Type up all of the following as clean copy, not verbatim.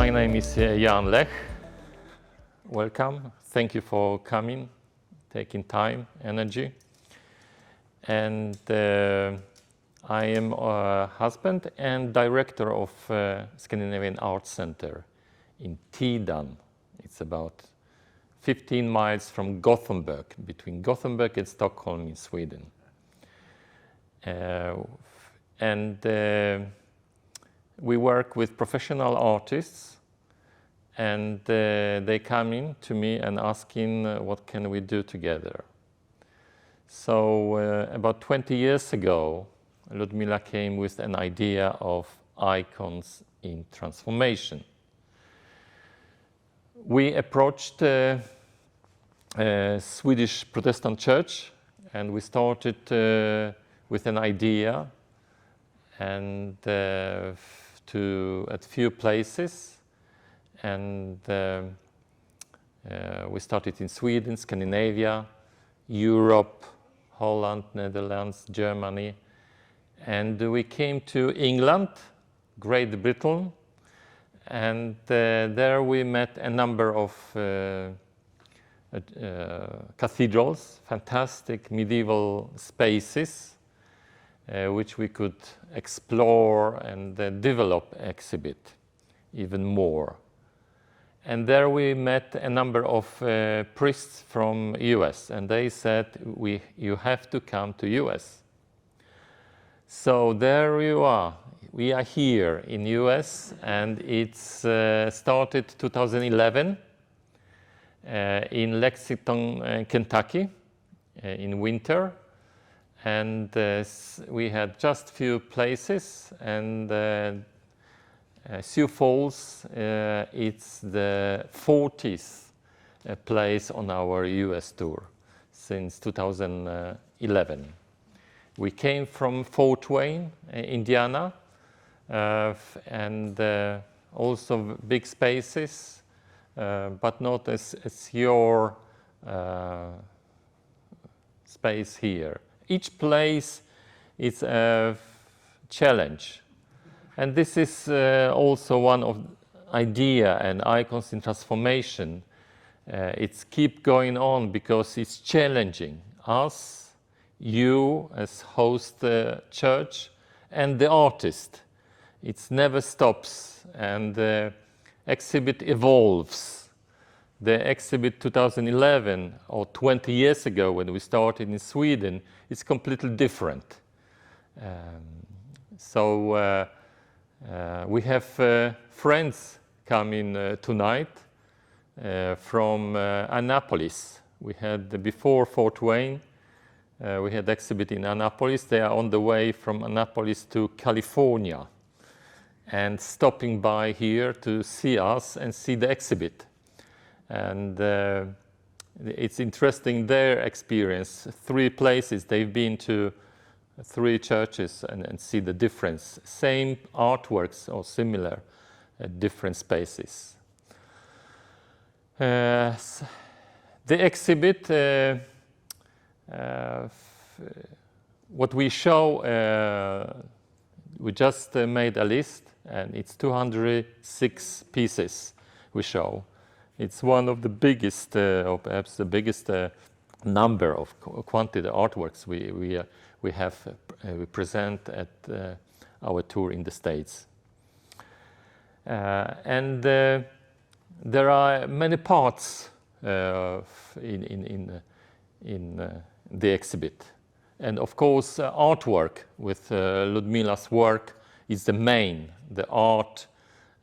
My name is Jan Lech. Welcome. Thank you for coming, taking time, energy. And I am a husband and director of Scandinavian Arts Center in Tidan. It's about 15 miles from Gothenburg, between Gothenburg and Stockholm in Sweden. We work with professional artists, and they come in to me and asking what can we do together. So about 20 years ago, Ludmila came with an idea of icons in transformation. We approached a Swedish Protestant church, and we started with an idea and at few places, and we started in Sweden, Scandinavia, Europe, Holland, Netherlands, Germany, and we came to England, Great Britain, and there we met a number of cathedrals, fantastic medieval spaces, which we could explore and develop, exhibit even more. And there we met a number of priests from US, and they said, you have to come to US. So there you are. We are here in US, and it's started 2011 in Lexington, Kentucky, in winter. And we had just few places, and Sioux Falls, it's the 40th place on our US tour since 2011. We came from Fort Wayne, Indiana, and also big spaces, but not as your space here. Each place is a challenge, and this is also one of idea and icons in transformation. It's keep going on because it's challenging us, you as host the church, and the artist. It never stops, and the exhibit evolves. The exhibit 2011, or 20 years ago when we started in Sweden, is completely different. So we have friends coming tonight from Annapolis. We had, before Fort Wayne, we had exhibit in Annapolis. They are on the way from Annapolis to California and stopping by here to see us and see the exhibit. And it's interesting, their experience. 3 places, they've been to 3 churches and see the difference. Same artworks or similar at different spaces. The exhibit, what we show, we just made a list, and it's 206 pieces we show. It's one of the biggest, or perhaps the biggest number of quantity artworks we present at our tour in the States. And there are many parts in the exhibit. And of course, artwork with Ludmila's work is the main, the art,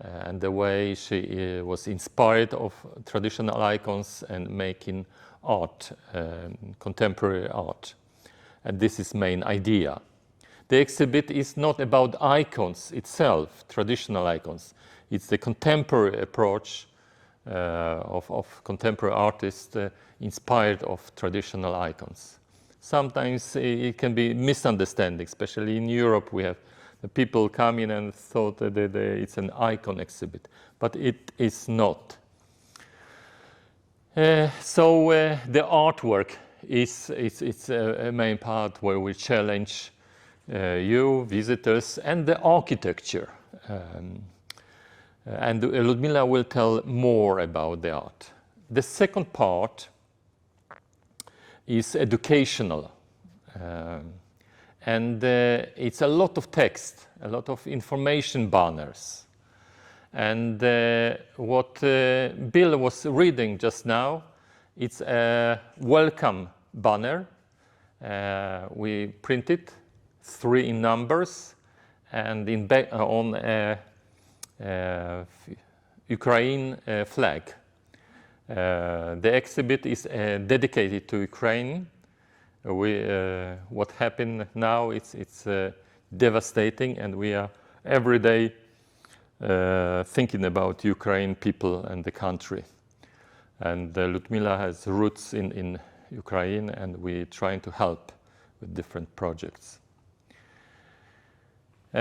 and the way she was inspired of traditional icons and making art, contemporary art. And this is main idea. The exhibit is not about icons itself, traditional icons. It's the contemporary approach of contemporary artists inspired of traditional icons. Sometimes it can be misunderstanding, especially in Europe. We have the people come in and thought that it's an icon exhibit, but it is not. So the artwork is a main part where we challenge you, visitors, and the architecture. And Ludmila will tell more about the art. The second part is educational. And it's a lot of text, a lot of information banners. And what Bill was reading just now, it's a welcome banner. We printed 3 in numbers and on Ukraine flag. The exhibit is dedicated to Ukraine. What happened now, it's devastating, and we are every day thinking about Ukraine people and the country. And Ludmila has roots in Ukraine, and we're trying to help with different projects. We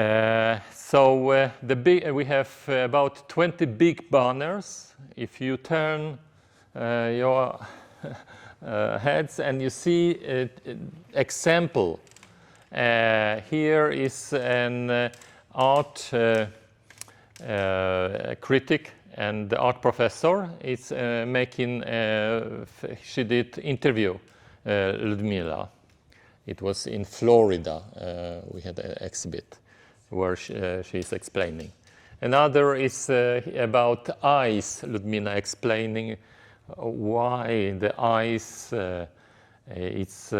have about 20 big banners. If you turn your heads and you see an example, here is an art critic and the art professor. It's making. She did interview Ludmila. It was in Florida. We had an exhibit where she's explaining. Another is about eyes. Ludmila explaining why the eyes it's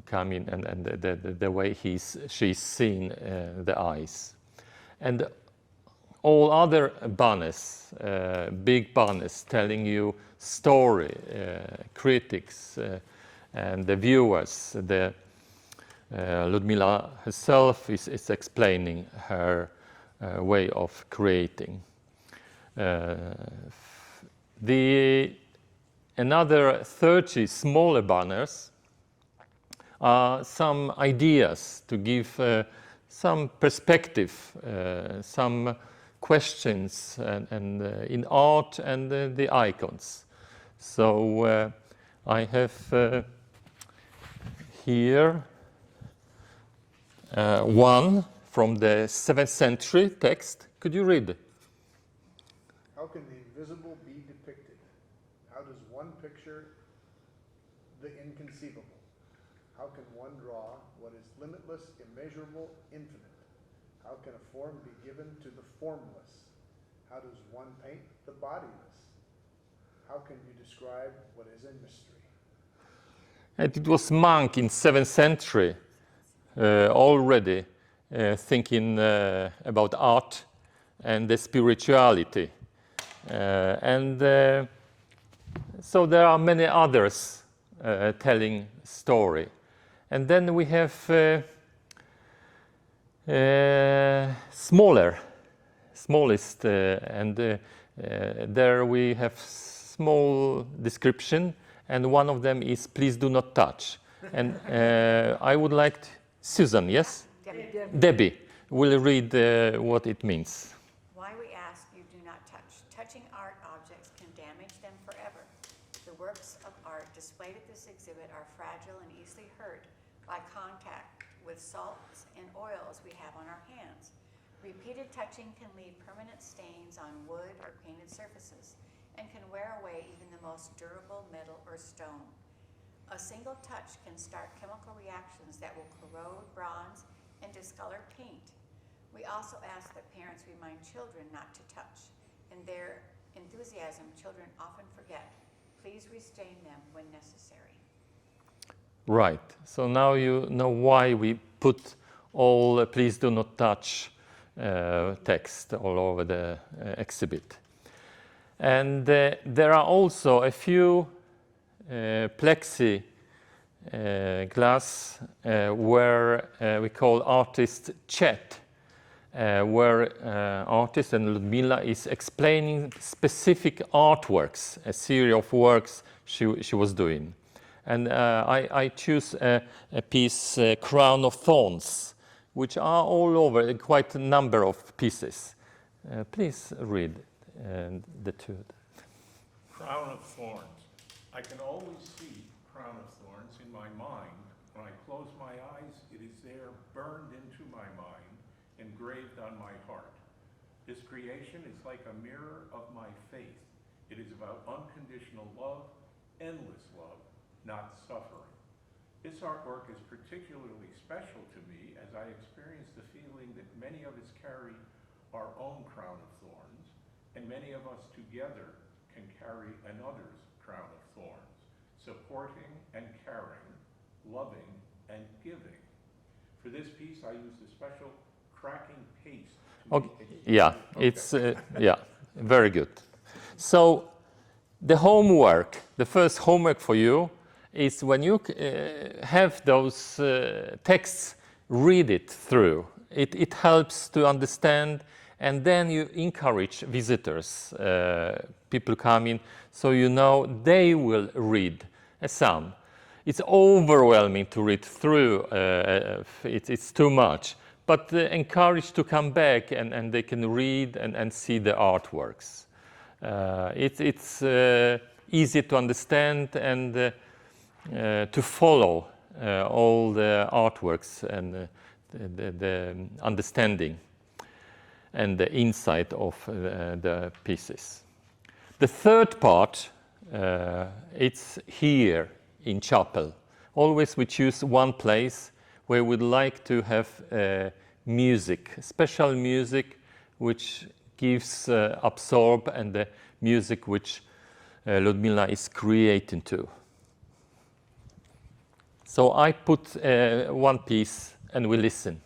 coming and the way she's seeing the eyes. And all other banners, big banners telling you story, critics, and the viewers. Ludmila herself is explaining her way of creating. Another 30 smaller banners are some ideas to give some perspective, some questions and in art and the icons. So I have here one from the 7th century text. Could you read? How can the invisible be depicted? How does one picture the inconceivable? How can one draw what is limitless, immeasurable, infinite? How can a form be given to the formless? How does one paint the bodiless? How can you describe what is a mystery? And it was monk in 7th century already thinking about art and the spirituality. So there are many others telling story. And then we have smallest, and there we have small description, and one of them is please do not touch. And I would like Susan, yes? Debbie will read what it means. Why we ask you do not touch. Touching art objects can damage them forever. The works of art displayed at this exhibit are fragile and easily hurt by contact with salts and oils we have on our hands. Repeated touching can leave permanent stains on wood or painted surfaces and can wear away even the most durable metal or stone. A single touch can start chemical reactions that will corrode bronze and discolor paint. We also ask that parents remind children not to touch. In their enthusiasm, children often forget. Please restrain them when necessary. Right. So now you know why we put all please do not touch text all over the exhibit. And there are also a few plexi glass where we call artist chat, where artist and Ludmila is explaining specific artworks, a series of works she was doing. And I choose a piece, Crown of Thorns, which are all over, quite a number of pieces. Please read the two. Crown of Thorns. I can always see Crown of Thorns in my mind. When I close my eyes, it is there, burned into my mind, engraved on my heart. This creation is like a mirror of my faith. It is about unconditional love, endless love, not suffering. This artwork is particularly special to me as I experience the feeling that many of us carry our own crown of thorns, and many of us together can carry another's crown of thorns, supporting and caring, loving and giving. For this piece, I used a special cracking paste. Okay. Yeah, it's yeah, very good. So the homework, the first homework for you is when you have those texts, read it through. It helps to understand, and then you encourage visitors, people come in, so you know they will read some. It's overwhelming to read through, it's too much. But encouraged to come back and they can read and see the artworks. It's easy to understand and to follow all the artworks and the understanding and the insight of the pieces. The third part, it's here in chapel. Always we choose one place where we'd like to have music, special music which gives absorb, and the music which Ludmila is creating too. So I put one piece and we listen.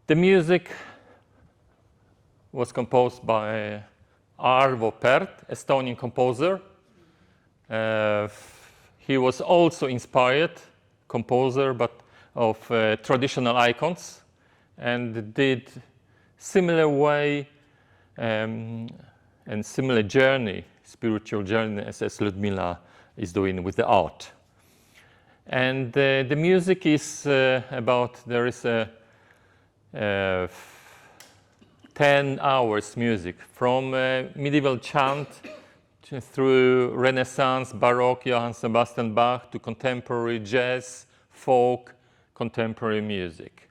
The music was composed by Arvo Pärt, Estonian composer. He was also inspired composer, but of traditional icons, and did similar way and similar journey, spiritual journey as Ludmila is doing with the art. And the music is about, there is a 10 hours music from medieval chant through Renaissance, Baroque, Johann Sebastian Bach, to contemporary jazz, folk, contemporary music.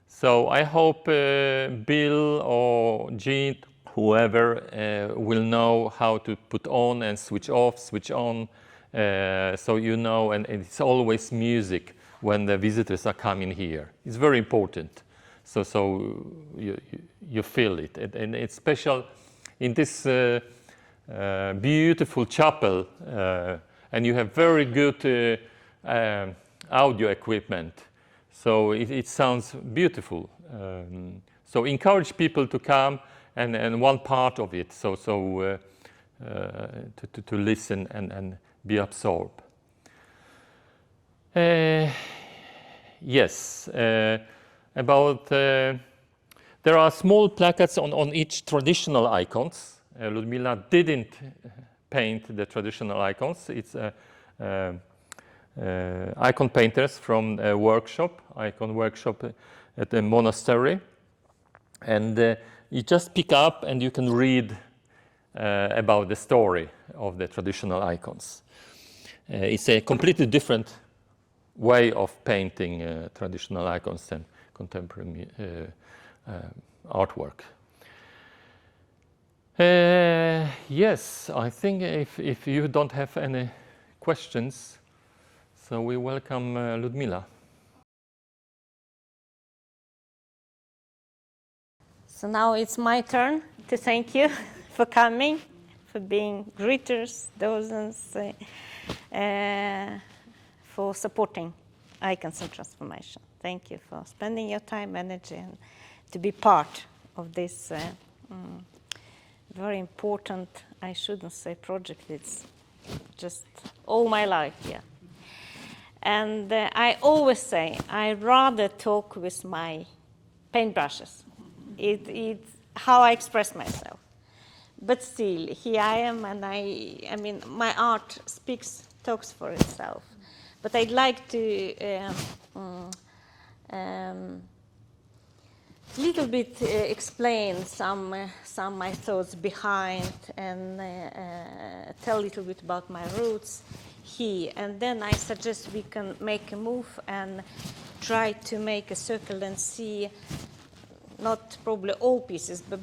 So I hope Bill or Jean, whoever, will know how to put on and switch off, switch on, so you know, and it's always music when the visitors are coming here. It's very important. So you feel it, and it's special in this beautiful chapel, and you have very good audio equipment, so it sounds beautiful. So encourage people to come and one part of it, to listen and be absorbed. Yes. About there are small placards on each traditional icons. Ludmila didn't paint the traditional icons. It's icon painters from a workshop, icon workshop at the monastery, and you just pick up and you can read about the story of the traditional icons. It's a completely different way of painting traditional icons than contemporary artwork. Yes, I think if you don't have any questions, so we welcome Ludmila. So now it's my turn to thank you for coming, for being greeters, docents, for supporting Icons and Transformation. Thank you for spending your time, energy, and to be part of this very important, I shouldn't say project, it's just all my life, yeah. And I always say, I rather talk with my paintbrushes. It's how I express myself. But still, here I am, and I mean, my art talks for itself. But I'd like to little bit explain some my thoughts behind, and tell a little bit about my roots here. And then I suggest we can make a move and try to make a circle and see, not probably all pieces, but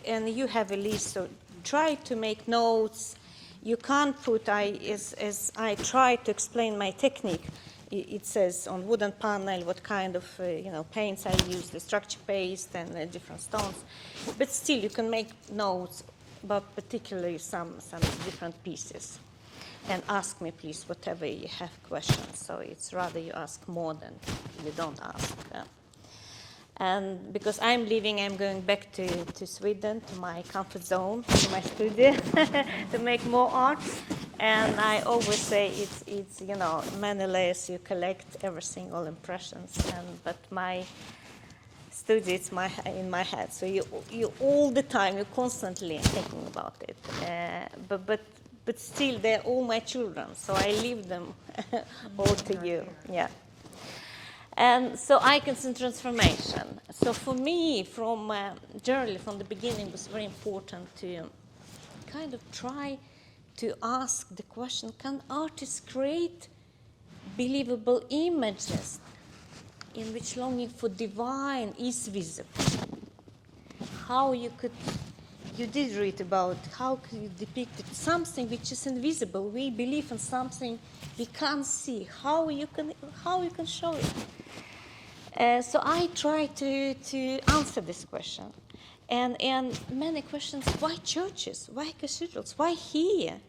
and you have a list, so try to make notes. You can't put, as I try to explain my technique, it says on wooden panel what kind of paints I use, the structure paste and different stones. But still, you can make notes about particularly some different pieces. And ask me, please, whatever you have questions. So it's rather you ask more than you don't ask. And because I'm leaving, I'm going back to Sweden, to my comfort zone, to my studio, to make more art. And I always say it's many layers you collect, everything, all impressions. But my studio, it's in my head. So you all the time, you're constantly thinking about it. But still, they're all my children, so I leave them all to you. Yeah. And so Icons and Transformation. So for me, generally from the beginning, it was very important to kind of try to ask the question, can artists create believable images in which longing for divine is visible? How you did read about how could you depict something which is invisible. We believe in something we can't see. How you can show it? So I try to answer this question, and many questions. Why churches? Why cathedrals? Why here?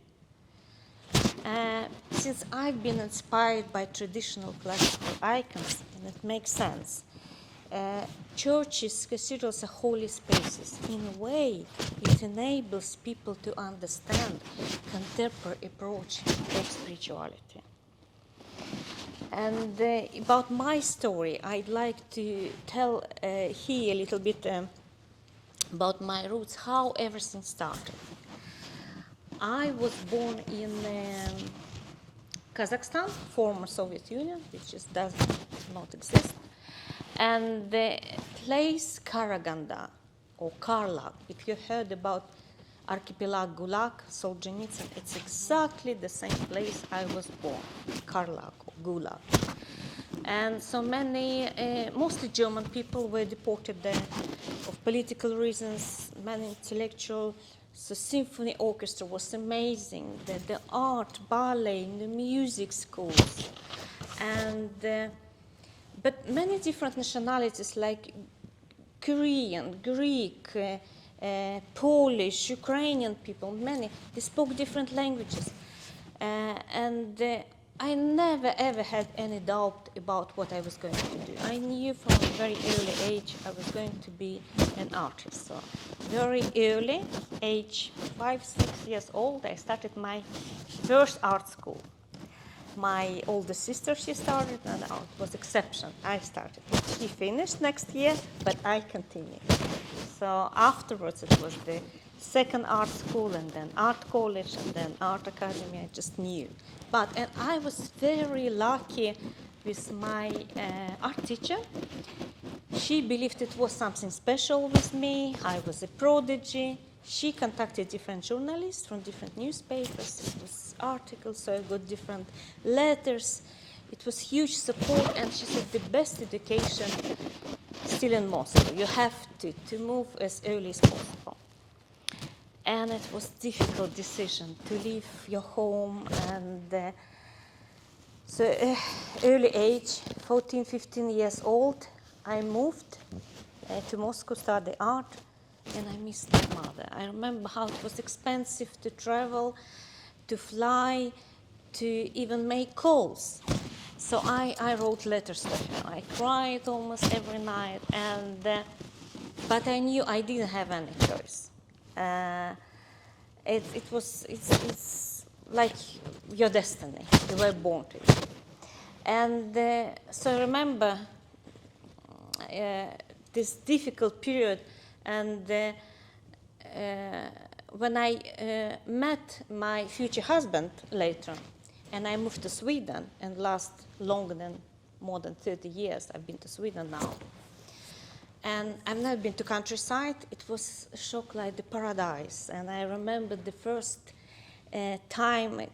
Since I've been inspired by traditional classical icons, and it makes sense. Churches, cathedrals are holy spaces. In a way, it enables people to understand contemporary approach of spirituality. And about my story, I'd like to tell here a little bit about my roots, how everything started. I was born in Kazakhstan, former Soviet Union, which just does not exist. And the place Karaganda, or Karlak, if you heard about archipelago Gulag, Solzhenitsyn, it's exactly the same place I was born, Karlak or Gulag. And so many, mostly German people were deported there of political reasons, many intellectual. The symphony orchestra was amazing, the art, ballet, the music schools. And, but many different nationalities like Korean, Greek, Polish, Ukrainian people, many, they spoke different languages. I never ever had any doubt about what I was going to do. I knew from a very early age I was going to be an artist. So very early, age 5, 6 years old, I started my first art school. My older sister, she started, and it was exception. I started. She finished next year, but I continued. So afterwards it was the second art school, and then art college, and then art academy. I just knew. And I was very lucky with my art teacher. She believed it was something special with me. I was a prodigy. She contacted different journalists from different newspapers. It was articles, so I got different letters. It was huge support, and she said the best education still in Moscow. You have to move as early as possible. And it was a difficult decision to leave your home. And early age, 14, 15 years old, I moved to Moscow, study art, and I missed my mother. I remember how it was expensive to travel, to fly, to even make calls. So I wrote letters to her. I cried almost every night, but I knew I didn't have any choice. It's like your destiny. You were born to it. And so I remember this difficult period, and when I met my future husband later, and I moved to Sweden, and last more than 30 years I've been to Sweden now. And I've never been to countryside. It was a shock like the paradise. And I remember the first time I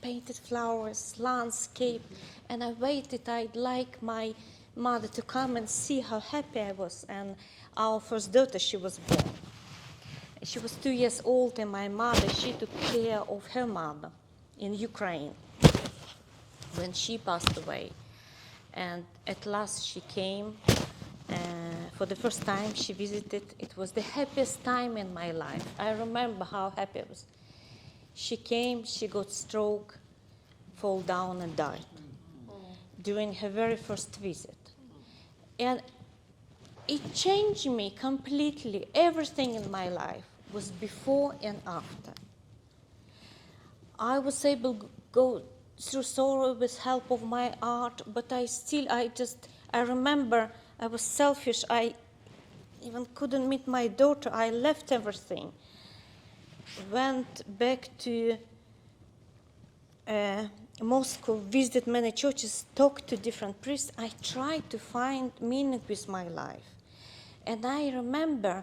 painted flowers, landscape, and I waited. I'd like my mother to come and see how happy I was. And our first daughter, she was born. She was 2 years old, and my mother, she took care of her mother in Ukraine when she passed away. And at last she came. For the first time she visited. It was the happiest time in my life. I remember how happy I was. She came, she got stroke, fall down and died during her very first visit. And it changed me completely. Everything in my life was before and after. I was able to go through sorrow with help of my art, but I remember I was selfish. I even couldn't meet my daughter. I left everything. Went back to Moscow, visited many churches, talked to different priests. I tried to find meaning with my life. And I remember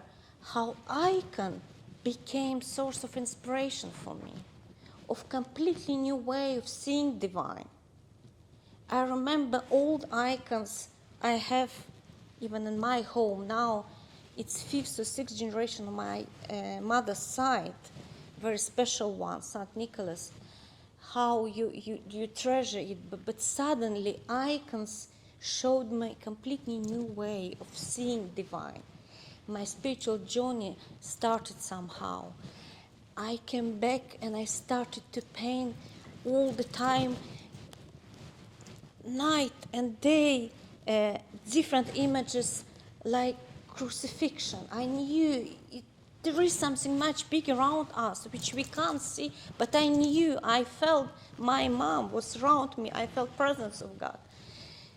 how icon became source of inspiration for me, of completely new way of seeing divine. I remember old icons I have even in my home now. It's 5th or 6th generation on my mother's side, very special one, St. Nicholas. How you treasure it, but suddenly icons showed me a completely new way of seeing divine. My spiritual journey started somehow. I came back and I started to paint all the time, night and day, different images like crucifixion. I knew there is something much big around us which we can't see, but I knew, I felt my mom was around me. I felt presence of God.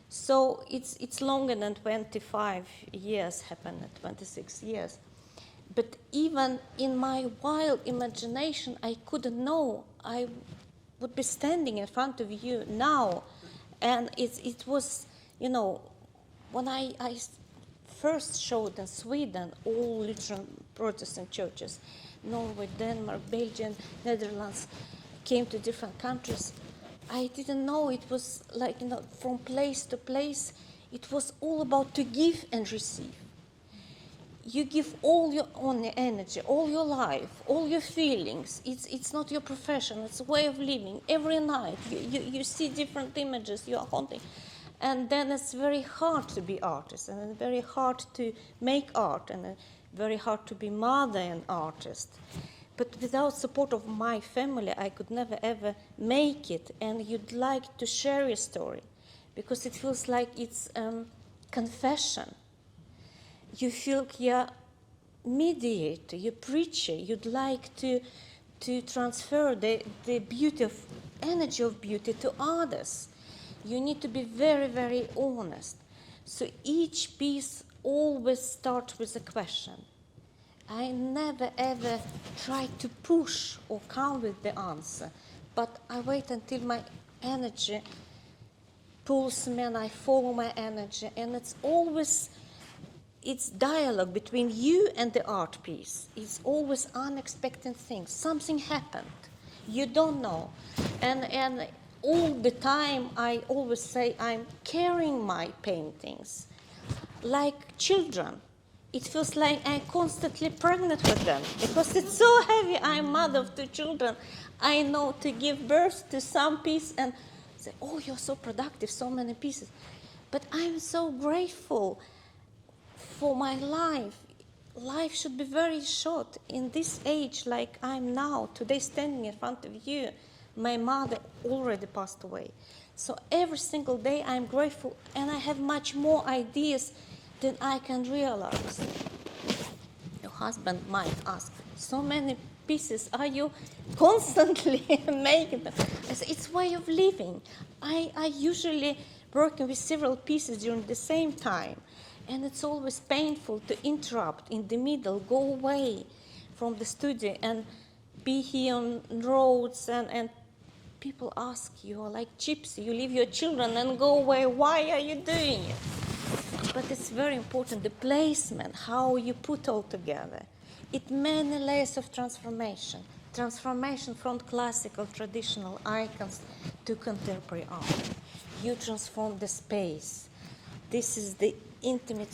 So it's longer than 25 years, happened at 26 years. But even in my wild imagination, I couldn't know I would be standing in front of you now. And it was, you know, when I first showed in Sweden all Lutheran Protestant churches, Norway, Denmark, Belgium, Netherlands, came to different countries, I didn't know it was like, you know, from place to place, it was all about to give and receive. You give all your own energy, all your life, all your feelings. It's not your profession, it's a way of living. Every night you see different images, you are haunting. And then it's very hard to be artist, and it's very hard to make art, and very hard to be mother and artist. But without support of my family, I could never ever make it. And you'd like to share your story, because it feels like it's confession. You feel you're mediator, you're preacher. You'd like to transfer the beauty of energy of beauty to others. You need to be very, very honest. So each piece always starts with a question. I never ever try to push or come with the answer, but I wait until my energy pulls me and I follow my energy, and it's dialogue between you and the art piece. It's always unexpected things. Something happened. You don't know. And all the time I always say I'm carrying my paintings like children. It feels like I'm constantly pregnant with them because it's so heavy. I'm mother of 2 children. I know to give birth to some piece and say, oh, you're so productive, so many pieces. But I'm so grateful for my life. Life should be very short. In this age, like I'm now, today standing in front of you, my mother already passed away. So every single day I'm grateful, and I have much more ideas than I can realize. Your husband might ask, so many pieces, are you constantly making them? I say, it's way of living. I usually working with several pieces during the same time. And it's always painful to interrupt in the middle, go away from the studio and be here on roads, and people ask you, like gypsy, you leave your children and go away, why are you doing it? But it's very important, the placement, how you put all together. It many layers of transformation. Transformation from classical, traditional icons to contemporary art. You transform the space. This is the intimate,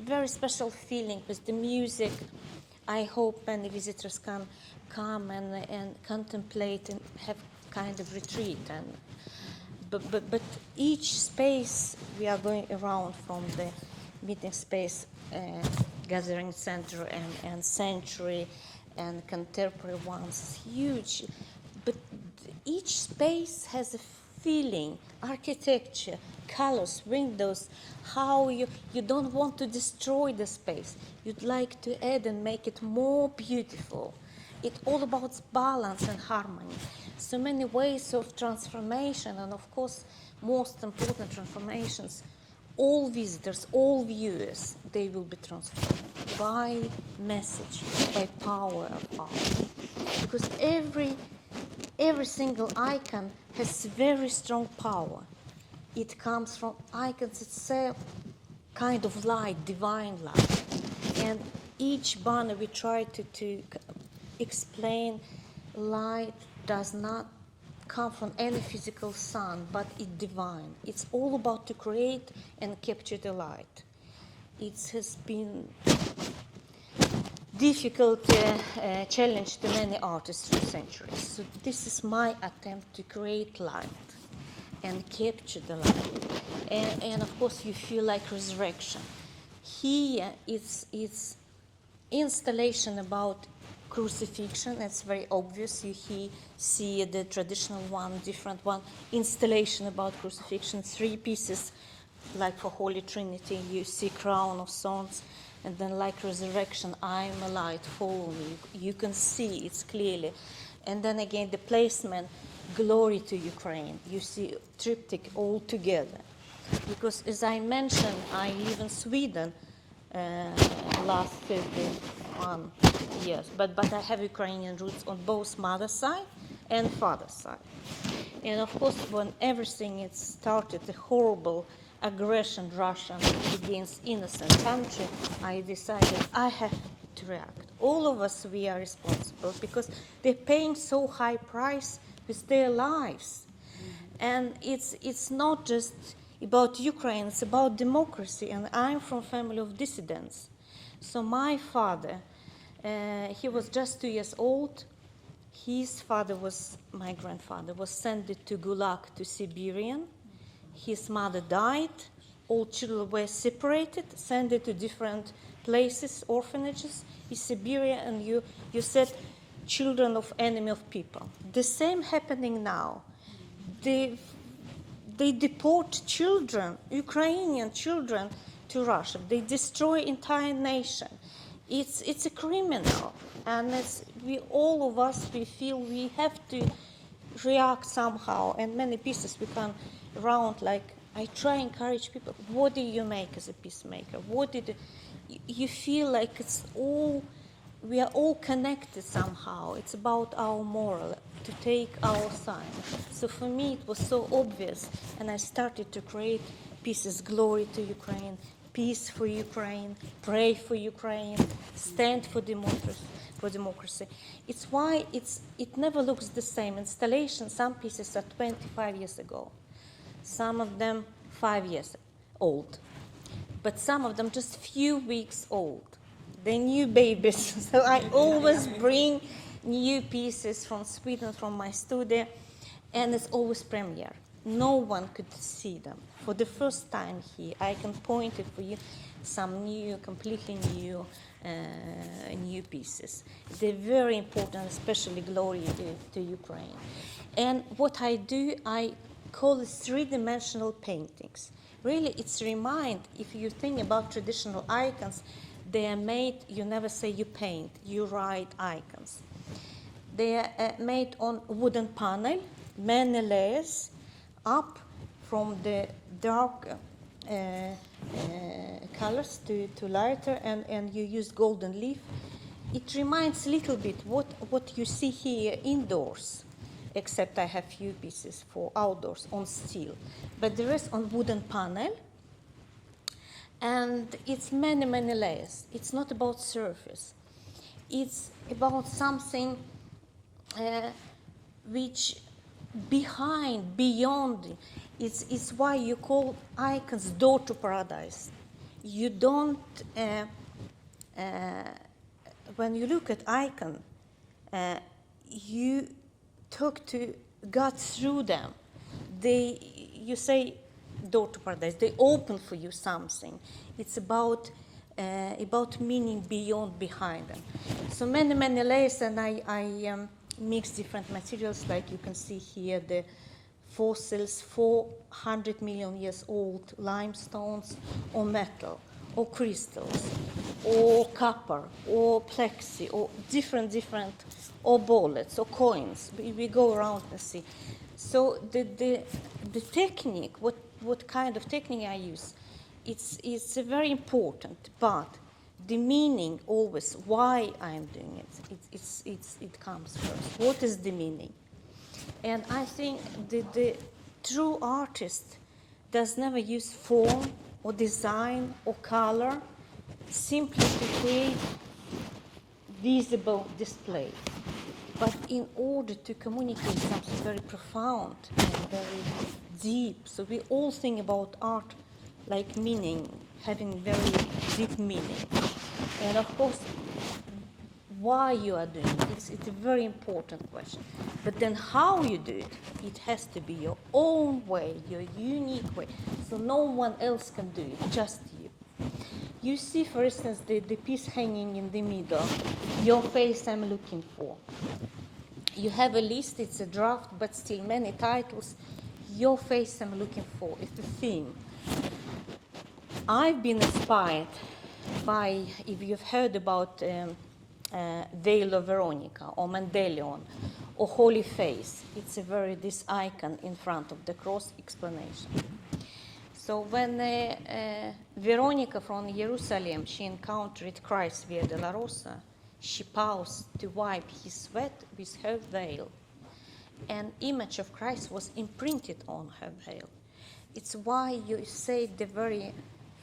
very special feeling with the music. I hope many visitors can come and contemplate and have kind of retreat. But each space we are going around, from the meeting space, gathering center and sanctuary and contemporary ones, huge. But each space has a feeling, architecture, colors, windows, how you don't want to destroy the space. You'd like to add and make it more beautiful. It's all about balance and harmony. So many ways of transformation, and of course, most important transformations, all visitors, all viewers, they will be transformed by message, by power of art. Because every single icon has very strong power. It comes from icons itself, kind of light, divine light. And each banner we try to explain, light does not come from any physical sun, but it's divine. It's all about to create and capture the light. It has been difficult challenge to many artists through centuries. So this is my attempt to create light and capture the light. And of course you feel like resurrection. Here it's installation about crucifixion. It's very obvious. You see the traditional one, different one. Installation about crucifixion, 3 pieces, like for Holy Trinity. You see crown of thorns, and then like resurrection, I am a light, follow me. You can see it clearly. And then again, the placement, glory to Ukraine. You see triptych all together. Because as I mentioned, I live in Sweden last Thursday. on, yes, but I have Ukrainian roots on both mother's side and father's side. And of course, when everything it started, the horrible aggression Russian against innocent country, I decided I have to react. All of us, we are responsible because they're paying so high price with their lives. And it's not just about Ukraine, it's about democracy. And I'm from a family of dissidents. So my father, he was just 2 years old. His father was, my grandfather, was sent to Gulag, to Siberian. His mother died. All children were separated, sent to different places, orphanages in Siberia, and you said children of enemy of people. The same happening now. They deport children, Ukrainian children, to Russia. They destroy entire nation. It's a criminal, and all of us, we feel we have to react somehow. And many pieces we come around, like I try to encourage people. What do you make as a peacemaker? You feel like we are all connected somehow. It's about our moral, to take our side. So for me, it was so obvious, and I started to create pieces, glory to Ukraine, peace for Ukraine, pray for Ukraine, stand for democracy. It's why it never looks the same. Installation, some pieces are 25 years ago, some of them 5 years old, but some of them just few weeks old. They're new babies. So I always bring new pieces from Sweden, from my studio, and it's always premiere. No one could see them. For the first time here, I can point it for you, some new, completely new, new pieces. They're very important, especially glory to Ukraine. And what I do, I call it three-dimensional paintings. Really, it's if you think about traditional icons, they are made, you never say you paint, you write icons. They are made on wooden panel, many layers, up from the dark colors to lighter, and you use golden leaf. It reminds a little bit what you see here indoors, except I have few pieces for outdoors on steel. But the rest on wooden panel, and it's many, many layers. It's not about surface. It's about something which beyond. It's why you call icons door to paradise. You don't, when you look at icon, you talk to God through them. You say door to paradise. They open for you something. It's about meaning beyond, behind them. So many, many layers, and I mix different materials, like you can see here, the fossils, 400 million years old limestones, or metal, or crystals, or copper, or plexi, or different, or bullets, or coins. We go around and see. So the technique, what kind of technique I use, it's very important, but the meaning always, why I'm doing it comes first. What is the meaning? And I think the true artist does never use form or design or color simply to create visible display, but in order to communicate something very profound and very deep. So we all think about art like meaning, having very deep meaning. And of course, why you are doing it, it's a very important question. But then how you do it, it has to be your own way, your unique way. So no one else can do it, just you. You see, for instance, the piece hanging in the middle, Your Face I'm Looking For. You have a list, it's a draft, but still many titles. Your Face I'm Looking For is the theme. I've been inspired by, if you've heard about Veil of Veronica, or Mendelian, or Holy Face, it's this icon in front of the cross explanation. So when Veronica from Jerusalem, she encountered Christ via Dolorosa, she paused to wipe his sweat with her veil. An image of Christ was imprinted on her veil. It's why you say the very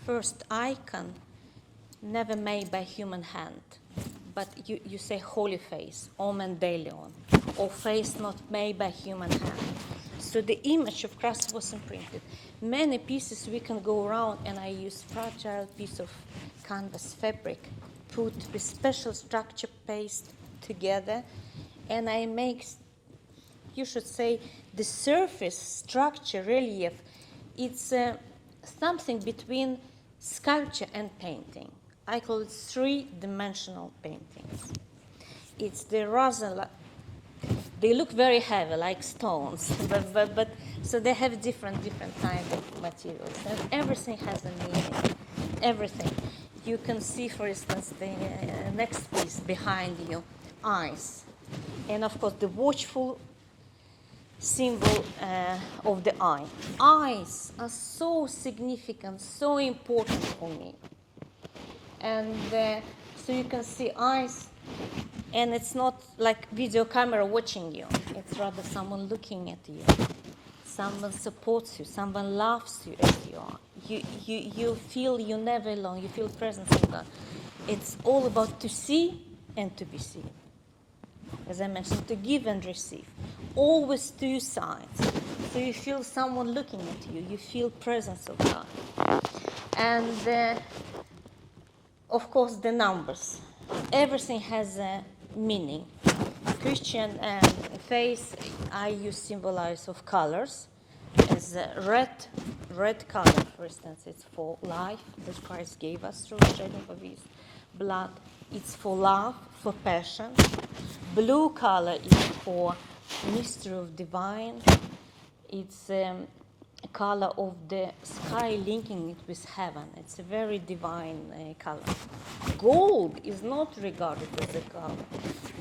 first icon never made by human hand, but you say holy face, omen delion, or face not made by human hand. So the image of Christ was imprinted. Many pieces we can go around, and I use fragile piece of canvas fabric, put with special structure paste together, and I make, you should say, the surface structure relief. It's something between sculpture and painting. I call it three-dimensional paintings. It's the rather, they look very heavy, like stones, but so they have different kind of materials, and everything has a meaning. Everything. You can see, for instance, the next piece behind you, eyes, and of course the watchful symbol of the eye. Eyes are so significant, so important for me. And so you can see eyes, and it's not like video camera watching you. It's rather someone looking at you. Someone supports you. Someone loves you as you are. You feel you're never alone. You feel presence of God. It's all about to see and to be seen. As I mentioned, to give and receive. Always two sides. So you feel someone looking at you. You feel presence of God. And of course, the numbers. Everything has a meaning. Christian faith, I use symbolize of colors. As red color, for instance, it's for life that Christ gave us through the shedding of his blood. It's for love, for passion. Blue color is for mystery of divine. It's a color of the sky linking it with heaven. It's a very divine color. Gold is not regarded as a color.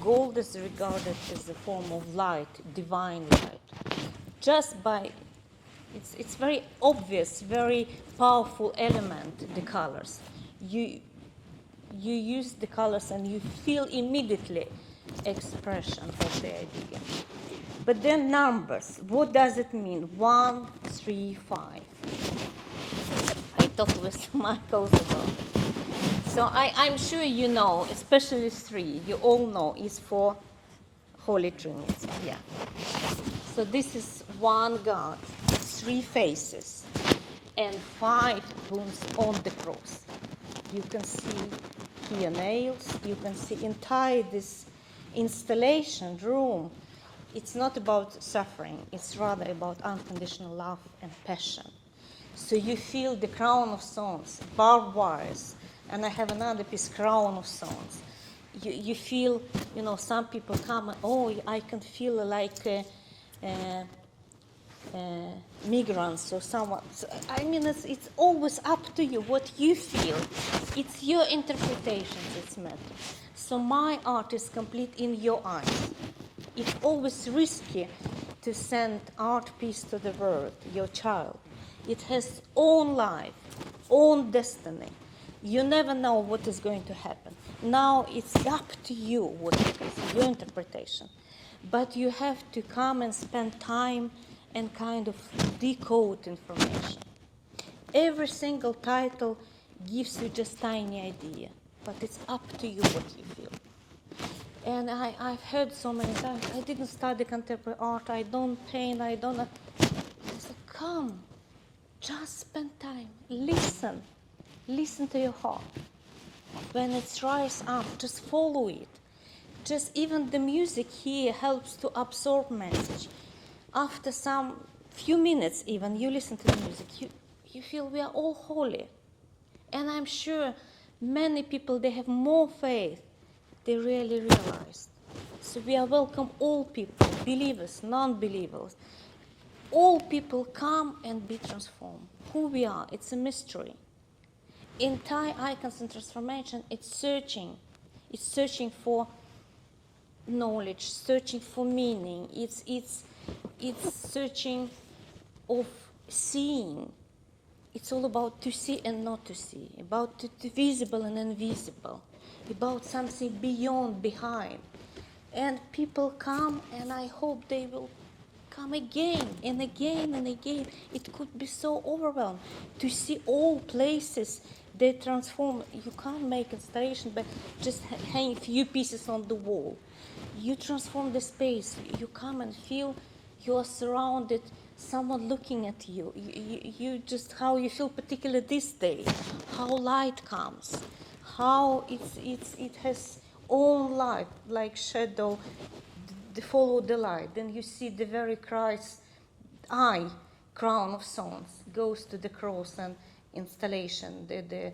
Gold is regarded as a form of light, divine light. Just by, it's very obvious, very powerful element, the colors. You use the colors and you feel immediately expression of the idea. But then numbers, what does it mean? 1, 3, 5. I talked with Michael about it. So I'm sure you know, especially 3, you all know, is for Holy Trinity. Yeah. So this is one God, 3 faces, and 5 wounds on the cross. You can see here nails, you can see entire this installation room. It's not about suffering, it's rather about unconditional love and passion. So you feel the crown of thorns, barbed wires, and I have another piece, crown of thorns. You feel, you know, some people come and, oh, I can feel like migrants or someone. So, I mean, it's always up to you what you feel. It's your interpretations that matter. So my art is complete in your eyes. It's always risky to send art piece to the world, your child. It has own life, own destiny. You never know what is going to happen. Now it's up to you what it is, your interpretation. But you have to come and spend time and kind of decode information. Every single title gives you just tiny idea, but it's up to you what you feel. And I've heard so many times, I didn't study contemporary art, I don't paint, I don't. I said, come, just spend time, listen to your heart. When it's rise up, just follow it. Just even the music here helps to absorb message. After some few minutes even, you listen to the music, you feel we are all holy. And I'm sure many people, they have more faith, they really realize. So we are welcome all people, believers, non-believers. All people come and be transformed. Who we are, it's a mystery. Entire icons and transformation, it's searching for knowledge, searching for meaning. It's searching of seeing. it's all about to see and not to see, about the visible and invisible, about something beyond, behind. And people come, and I hope they will come again and again and again. It could be so overwhelming to see all places they transform. You can't make installation by just hang a few pieces on the wall. You transform the space. You come and feel you are surrounded, someone looking at you. You just, how you feel particularly this day, how light comes, how it has own life, like shadow, follow the light. Then you see the very Christ's eye, crown of thorns, goes to the cross and installation, the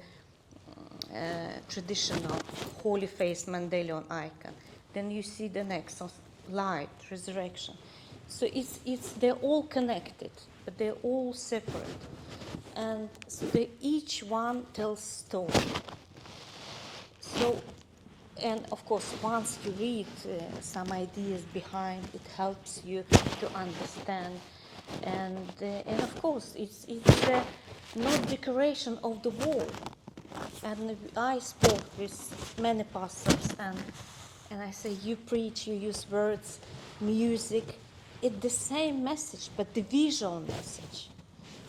traditional holy face Mendelian icon. Then you see the next of light, resurrection. So they're all connected, but they're all separate. And so each one tells story. So, and of course, once you read some ideas behind, it helps you to understand. And of course, it's not decoration of the wall. And I spoke with many pastors, and I say, you preach, you use words, music. It's the same message, but the visual message.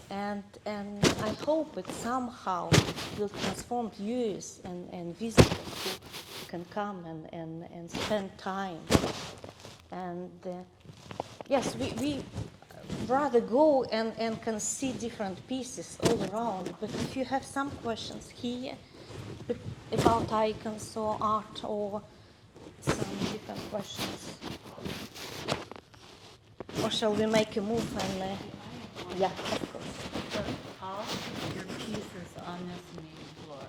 And I hope it somehow will transform viewers and visitors who can come and spend time. And yes, we rather go and can see different pieces all around. But if you have some questions here about icons or art or some different questions, or shall we make a move and yeah, of course. All your pieces on this main floor.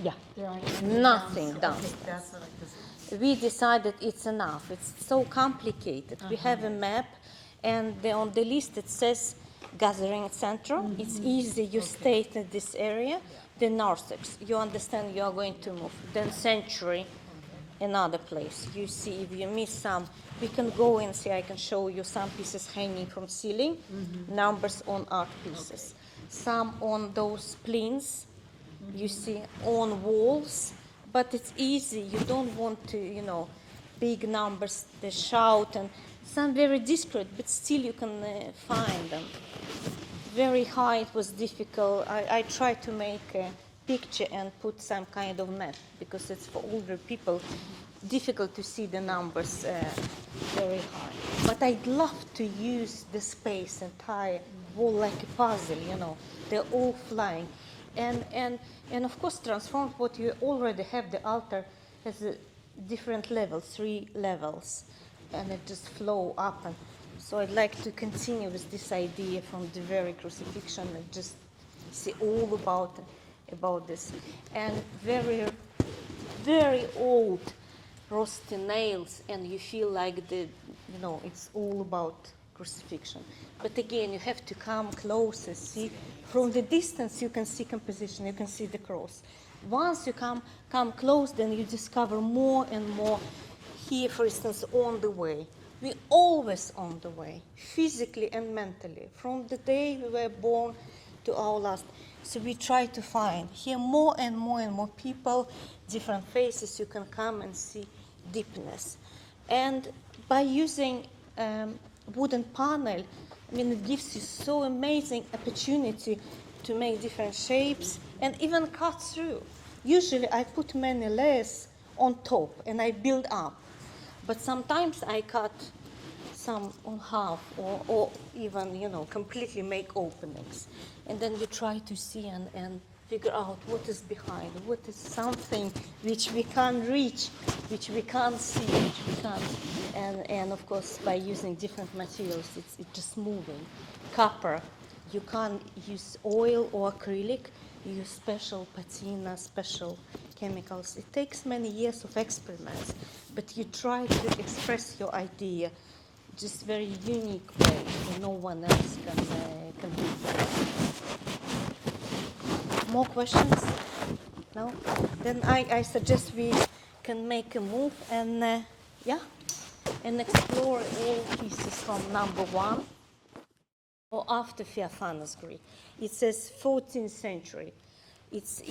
Yeah, There are nothing down. Okay, that's what I was. We decided it's enough. It's so complicated. We have a map, and on the list it says gathering center. It's easy. You stay in this area. The narthex. You understand you are going to move. Then sanctuary, another place. You see if you miss some, we can go and see. I can show you some pieces hanging from ceiling, numbers on art pieces. Some on those planes, you see on walls. But it's easy. You don't want to, big numbers, they shout, and some very discreet, but still you can find them. Very high, it was difficult. I tried to make a picture and put some kind of map, because it's for older people, difficult to see the numbers very high. But I'd love to use the space entire wall like a puzzle, They're all flying. And of course, transform what you already have. The altar has a different levels, 3 levels, and it just flow up. And so I'd like to continue with this idea from the very crucifixion and just see all about this. And very, very old rusty nails, and you feel like it's all about crucifixion. But again, you have to come close and see. From the distance, you can see composition, you can see the cross. Once you come close, then you discover more and more. Here, for instance, on the way. We're always on the way, physically and mentally, from the day we were born to our last. So we try to find here more and more and more people, different faces. You can come and see deepness. And by using wooden panel, it gives you so amazing opportunity to make different shapes and even cut through. Usually I put many layers on top and I build up. But sometimes I cut some on half or even, completely make openings. And then you try to see and figure out what is behind, what is something which we can't reach, which we can't see, which we can't. And of course, by using different materials, it's just moving. Copper, you can't use oil or acrylic. You use special patina, special chemicals. It takes many years of experiments, but you try to express your idea just very unique way that no one else can do that. More questions? No? Then I suggest we can make a move and and explore all pieces from number 1 or after Theophanes Greek. It says 14th century. It's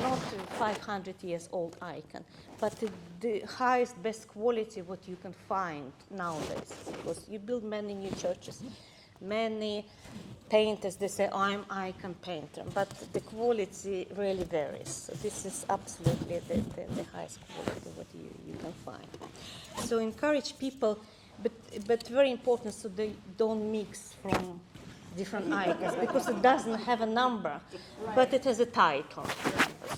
not a 500 years old icon, but the highest, best quality what you can find nowadays, because you build many new churches, many painters, they say, I'm icon painter, but the quality really varies. So this is absolutely the highest quality what you can find. So encourage people, but very important, so they don't mix from different icons, because it doesn't have a number, but it has a title.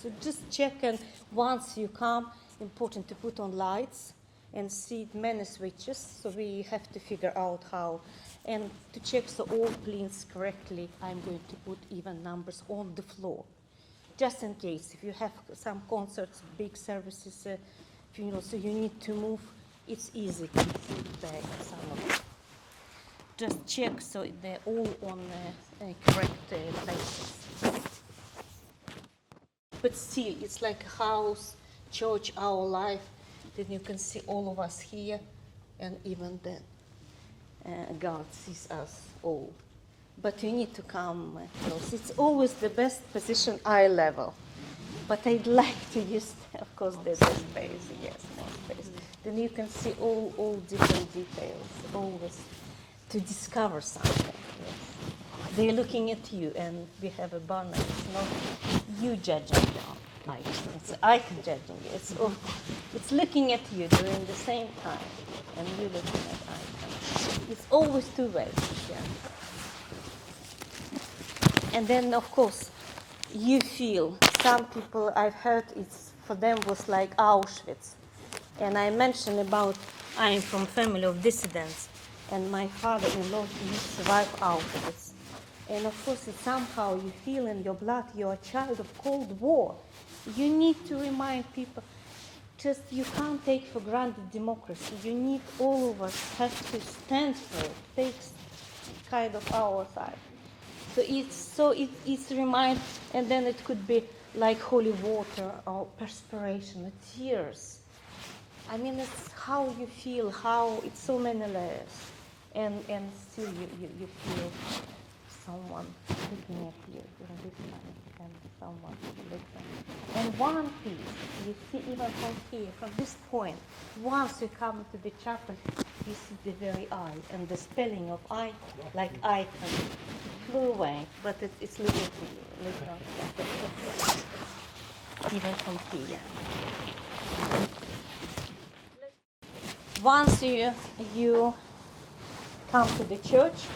So just check, and once you come, important to put on lights and see many switches, so we have to figure out how, and to check so all cleans correctly, I'm going to put even numbers on the floor, just in case. If you have some concerts, big services, funerals, so you need to move, it's easy to put back some of it. Just check so they're all on correct places. But still, it's like a house, church, our life. Then you can see all of us here, and even then God sees us all. But you need to come close. It's always the best position eye level. But I'd like to use, of course, there's a space, yes, more space. Then you can see all different details, always to discover something. Yes. They're looking at you, and we have a banner. It's not you judging the icon. It's the icon judging you. It's looking at you during the same time, and you looking at icon. It's always two ways. Yeah. And then, of course, you feel. Some people I've heard, it's for them was like Auschwitz, and I mentioned about I'm from family of dissidents. And my father-in-law, he survived Auschwitz. And of course, it's somehow you feel in your blood you're a child of Cold War. You need to remind people, just you can't take for granted democracy. You need, all of us have to stand for it, take kind of our side. So it's remind, and then it could be like holy water or perspiration, or tears. I mean, it's how you feel, how it's so many layers. And still you feel someone looking at you in this time, and someone looking. And one piece, you see even from here, from this point, once you come to the chapel, you see the very eye, and the spelling of eye, like icon, flew away, but it's looking to you, even from here. Once you come to the church,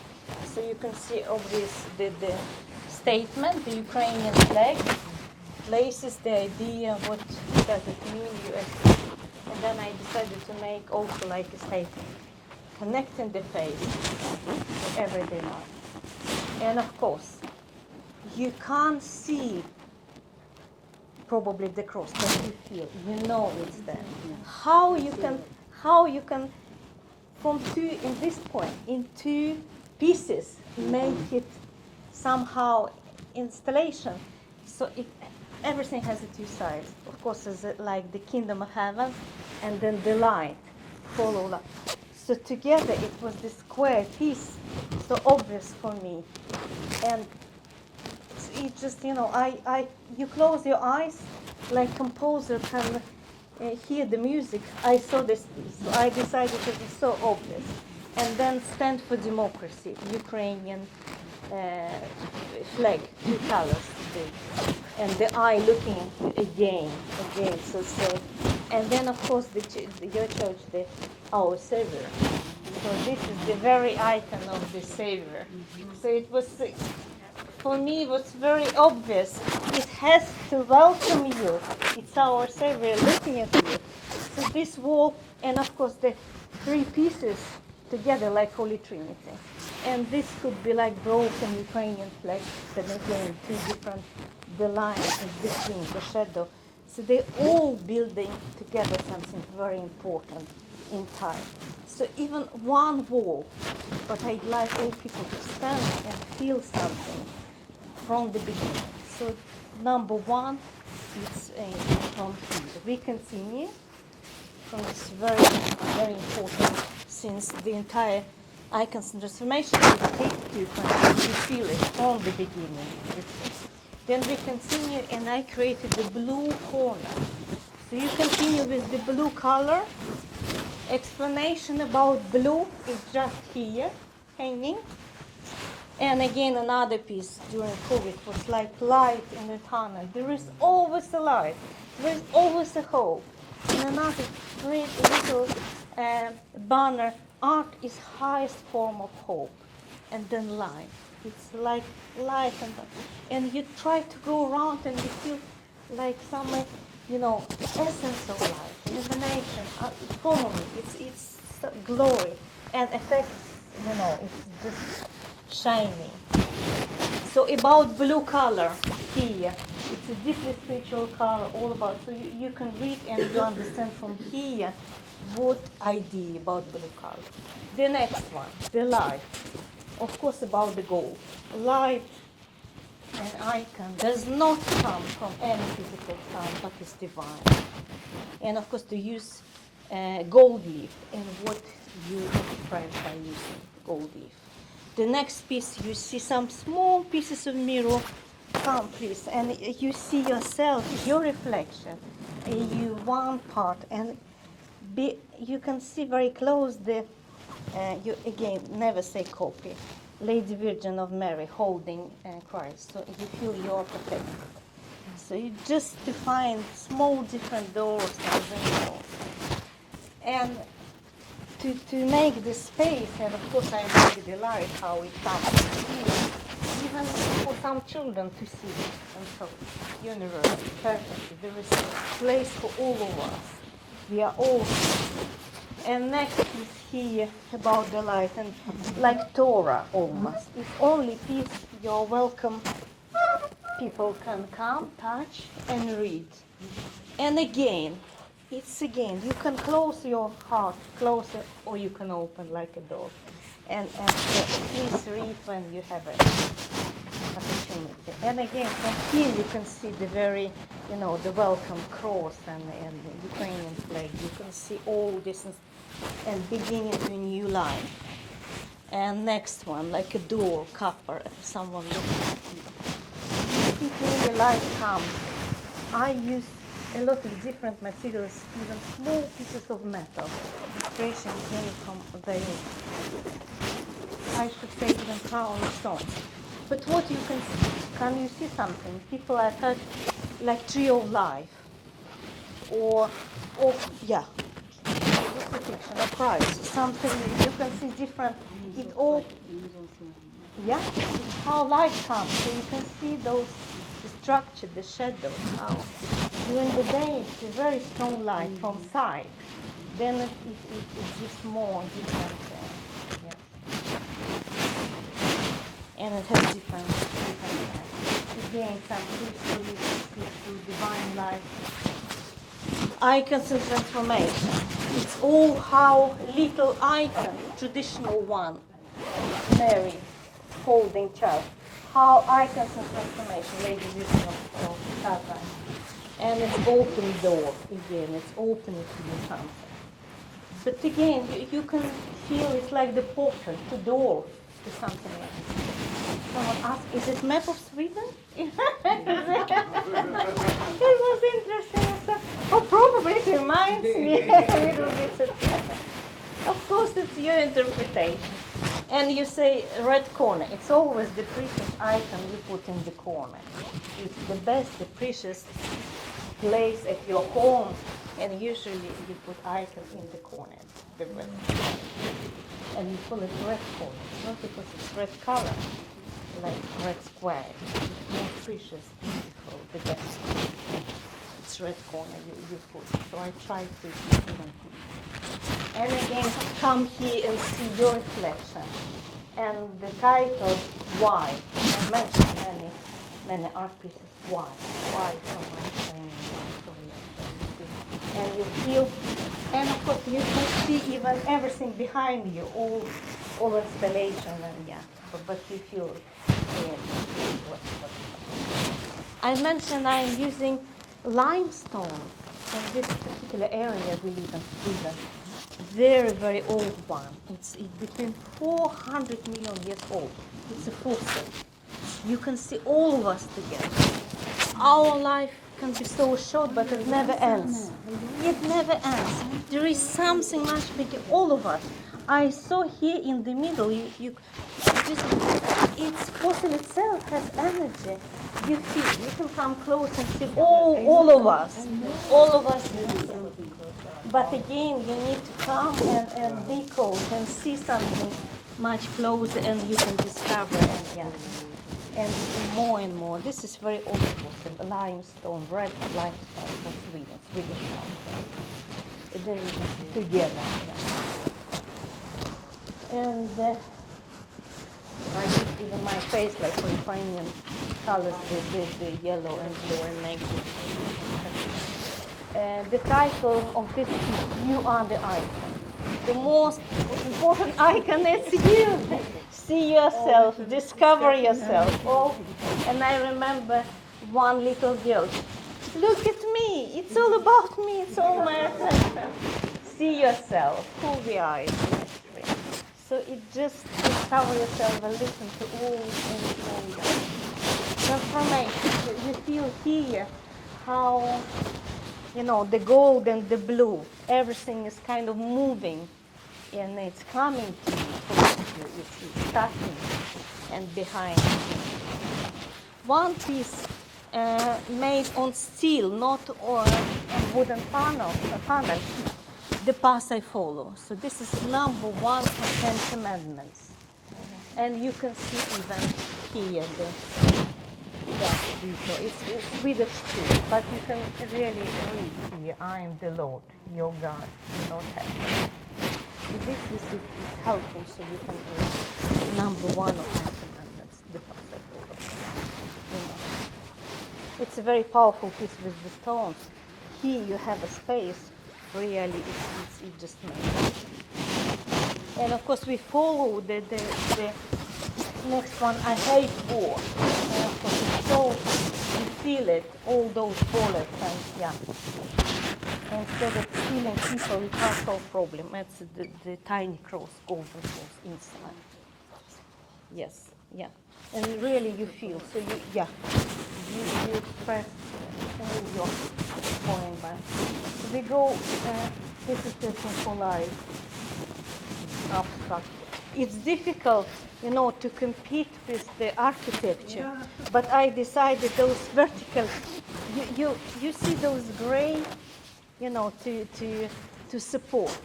so you can see obvious the statement, the Ukrainian flag, places the idea, what does it mean, US. And then I decided to make also like a statement, connecting the faith to everyday life. And of course, you can't see probably the cross, but you feel, you know it's there. How you can from two, in this point, in two pieces, make it somehow installation. So everything has the two sides. Of course, it's like the kingdom of heaven, and then the light, follow light. So together it was this square piece, so obvious for me. And it just, you close your eyes, like composer can hear the music. I saw this piece, so I decided it was so obvious. And then stand for democracy, Ukrainian flag, two colors, and the eye looking again. So, and then of course your church, our Savior. So this is the very icon of the Savior. So it was, for me, it was very obvious. It has to welcome you. It's our Savior looking at you. So this wall, and of course the three pieces together like Holy Trinity. And this could be like broken Ukrainian flag, that again, two different, the lines in between, the shadow. So they all building together something very important in time. So even one wall, but I'd like all people to stand and feel something from the beginning. So number one, it's from here. We continue from this very, very important, since the entire icons and transformation will take you to feel it from the beginning. Then we continue, and I created the blue corner. So you continue with the blue color. Explanation about blue is just here, hanging. And again, another piece during COVID was like light in the tunnel. There is always a light. There is always a hope. And another great little banner, art is highest form of hope. And then light. It's like light, and you try to go around and you feel like some, essence of life, illumination. Follow me. It's glory and effects. It's just shining. So about blue color here, it's a deeply spiritual color, all about. So you can read and you understand from here what idea about blue color. The next one, the light. Of course, about the gold. Light and icon does not come from any physical time, but is divine. And of course, to use gold leaf and what you express by using gold leaf. The next piece, you see some small pieces of mirror. Come, please, and you see yourself, your reflection. You one part, and you can see very close the. You again never say copy. Lady Virgin of Mary holding Christ, so you feel you're protected. So you just define small different doors and windows. And to make the space, and of course I made the light how it comes here, even for some children to see it, and so universe perfectly. There is a place for all of us. We are all. And next is here about the light, and like Torah almost. It's only piece you're welcome. People can come, touch, and read. And again, you can close your heart, close it, or you can open like a door. And please read when you have an opportunity. And again, from here you can see the very, the welcome cross and the Ukrainian flag. You can see all this and beginning to a new line. And next one, like a door, copper, someone looking at you. When the light comes, I use a lot of different materials, even small pieces of metal. Inspiration came from I should say even crown stones. But what you can you see something? People attach like tree of life, or crucifixion of Christ, something you can see different. It all, it's how light comes. So you can see the structure, the shadows. How during the day it's a very strong light from side. Then it gives more different. And it has different again some through divine light. Icons and transformation. It's all how little icon, traditional one, Mary holding child. How icons and transformation, Lady Virgin of Satan. And it's open door again. It's opening to do something. But again, you can feel it's like the portal, the door to something else. Someone asked, is it map of Sweden? It was interesting. Probably it reminds me a little bit. Of course, it's your interpretation. And you say red corner. It's always the precious icon you put in the corner. It's the best, the precious place at your home. And usually you put icon in the corner, the red. And you call it red corner. It's not because it's red color, like red square. It's more precious, beautiful, the best. It's red corner you put. So I try to even put. And again, come here and see your reflection. And the title, Why? I mentioned many art pieces. Why? Why someone saying so? And you feel, and of course you can see even everything behind you, all installation, and but you feel I mentioned I'm using limestone in this particular area we live in Sweden. very, very old one. It's between 400 million years old. It's a fossil. You can see all of us together. Our life can be so short, but it never ends. It never ends. There is something much bigger, all of us. I saw here in the middle, its fossil itself has energy. You feel, you can come close and see all of us. All of us. But again, you need to come and be close and see something much closer, and you can discover and more and more. This is very old fossil, limestone, red limestone from Sweden, Swedish limestone. And then you can see together. And I use even my face, like for finding colors, the yellow and blue and negative. The title of this is You Are the Icon. The most important icon is you. See yourself, discover yourself. Oh, and I remember one little girl. Look at me, it's all about me, it's all my attention. See yourself, who we are in history. So it just discover yourself and listen to all transformation. You feel here how, the gold and the blue, everything is kind of moving and it's coming to you. It's touching and behind. One piece made on steel, not on wooden panel, the path I follow. So this is number 1 of 10 commandments. And you can see even here it's Swedish too, but you can really read here, I am the Lord, your God, do not have. This is helpful, so you can read number 1 of 10 commandments, the path I follow. It's a very powerful piece with the stones. Here you have a space, really it's just made. And of course we follow the next one, I hate war. And of course it's so, you feel it, all those bullets and Instead of killing people, we can't solve problem. That's the tiny cross, golden cross inside. Yes, yeah. And really you feel, so you express all your point back. So we go, this is the symbolize abstract. It's difficult, to compete with the architecture, but I decided those vertical, you see those gray, to support.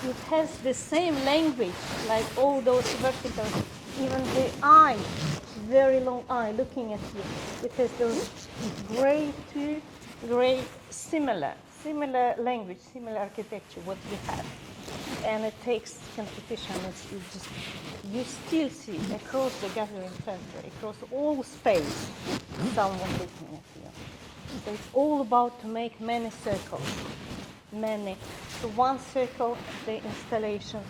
It has the same language, like all those verticals, even the eye, very long eye looking at you. It has those gray to gray, similar language, similar architecture, what we have. And it takes competition, you still see across the gathering center, across all space, someone looking at you. So it's all about to make many circles, So one circle, the installation,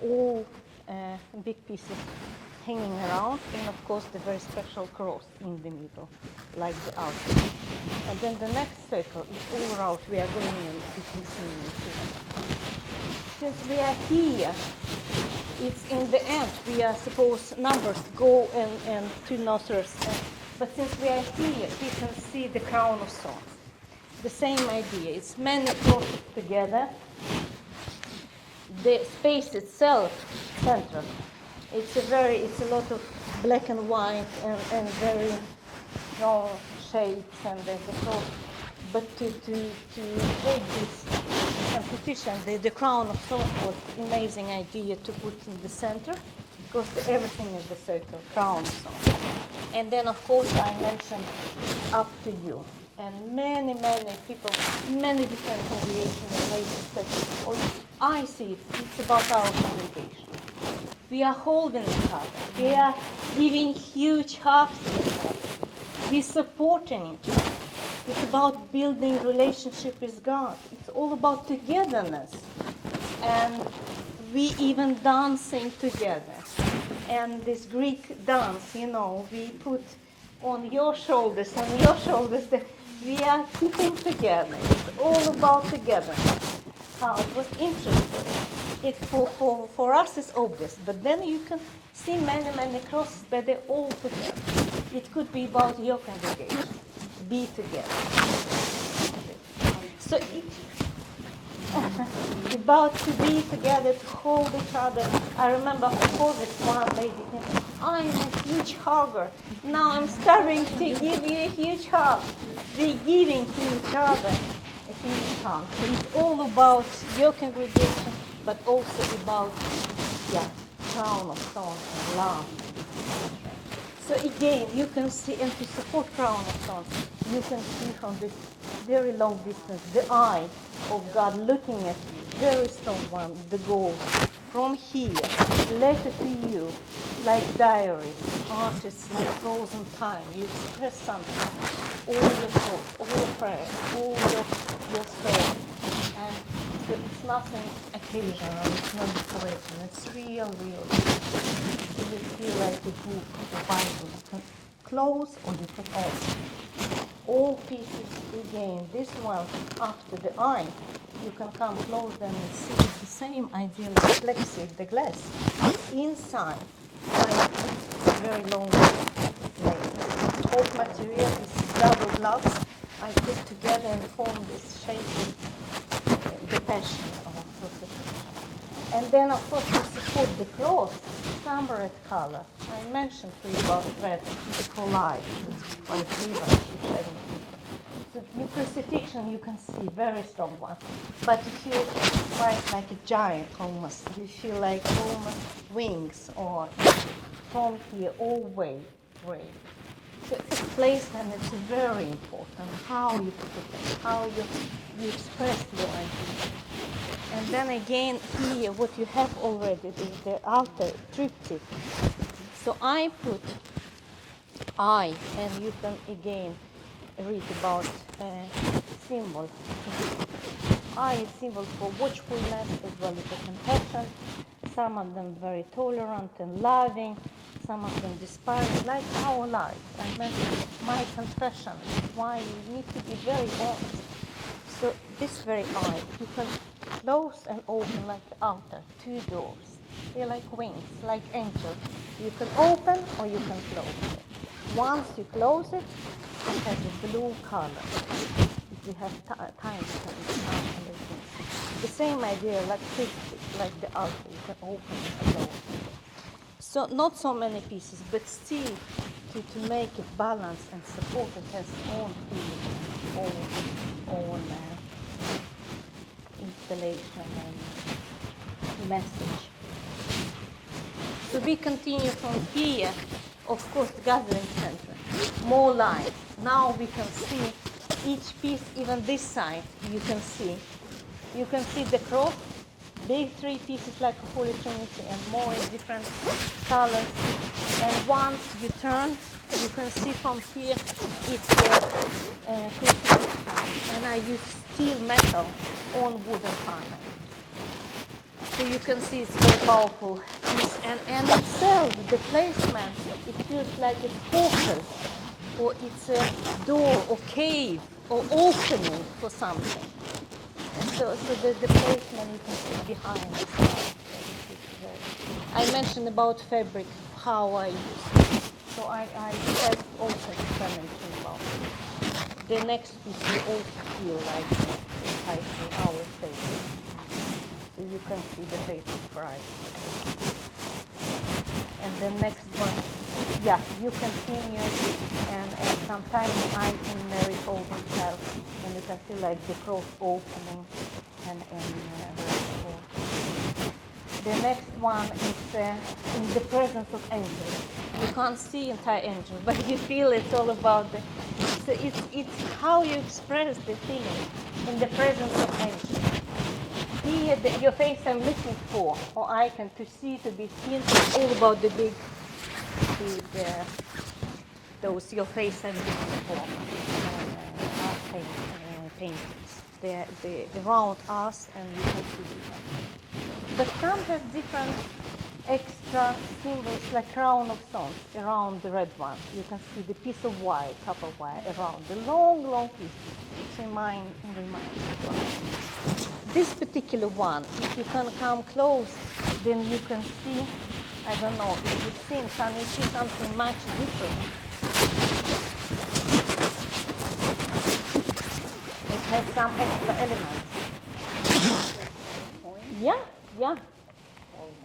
all big pieces hanging around, and of course the very special cross in the middle, like the altar. And then the next circle is all around. We are going in, you can see. Since we are here, it's in the end. We are supposed numbers go and 2 nostrils. But since we are here, we can see the crown of thorns. The same idea. It's many crosses together. The space itself, central. It's a lot of black and white and very strong shapes and the cross. But to make this competition, the crown of thorns was an amazing idea to put in the center, because everything is the circle, crown of thorns. And then, of course, I mentioned up to you. And many people, many different congregations and ladies said, I see it, it's about our congregation. We are holding each other. We are giving huge hugs to each other. We're supporting each other. It's about building relationship with God. It's all about togetherness. And we even dancing together. And this Greek dance, we put on your shoulders, we are keeping together. It's all about togetherness. how it was interesting. For us, it's obvious, but then you can see many crosses, but they're all together. It could be about your congregation, be together. So about to be together, to hold each other. I remember for this one lady, I'm a huge hugger. Now I'm starting to give you a huge hug. They're giving to each other a huge hug. So it's all about your congregation, but also about, crown of thorns and love. So again, you can see, and to support crown of thorns, you can see from this very long distance the eye of God looking at you, very strong one, the goal. From here, letter to you, like diary, artists like frozen time. You express something, all your thoughts, all your prayers, all your soul. And so it's nothing occasional, it's not decoration, it's real. So you feel like a book, a Bible. You can close or you can open. All pieces again, this one after the eye, you can come close them and see the same idea reflected the glass. Inside, it's a very long layer. Oak material is double glass. I put together and form this shape of the passion of crucifixion. And then of course to support the cross, some red color. I mentioned to you about red, the collide, it's quite vibrant. So the crucifixion you can see, very strong one. But you feel quite like a giant almost. You feel like almost wings or from here all way. So it's placement is very important, how you put it, how you express your idea. And then again here, what you have already, the altar triptych. So I put I, and you can again read about symbol. I is symbol for watchfulness as well as a compassion. Some of them very tolerant and loving. Some of them despise, like our lives. I mentioned my confession, why you need to be very honest. So this very eye, you can close and open like the altar, 2 doors. They're like wings, like angels. You can open or you can close it. Once you close it, it has a blue color. If you have time to have it. The same idea, like triptych, like the altar, you can open and close. So not so many pieces, but still to make it balanced and support it has own feeling, own installation and message. So we continue from here, of course, the gathering center, more lines. Now we can see each piece, even this side, you can see. You can see the cross, big 3 pieces like a Holy Trinity and more in different colors. And once you turn, you can see from here, it's crucifixion. And I use steel metal on wooden panel. So you can see it's very powerful piece. And itself, the placement, it feels like it's portal, or it's a door or cave or opening for something. And so the placement you can see behind us. I mentioned about fabric, how I use it. So I have also experimenting about it. The next piece you also feel like it's our face. So you can see the face of Christ. And the next one, you continue, and sometimes I can hold himself, and you can feel like the cross opening and the next one is in the presence of angels. You can't see entire angels, but you feel it's all about so it's how you express the feeling in the presence of angels. Here, your face I'm looking for, or icon to see, to be seen, it's all about the big those your face I'm looking for, paintings. They round us and you can see them. But some have different extra symbols, like crown of thorns around the red one. You can see the piece of wire, copper wire around the long piece. It's in mine. this particular one, if you can come close, then you can see, I don't know, if you think, can you see something much different? It has some extra elements. Yeah, yeah.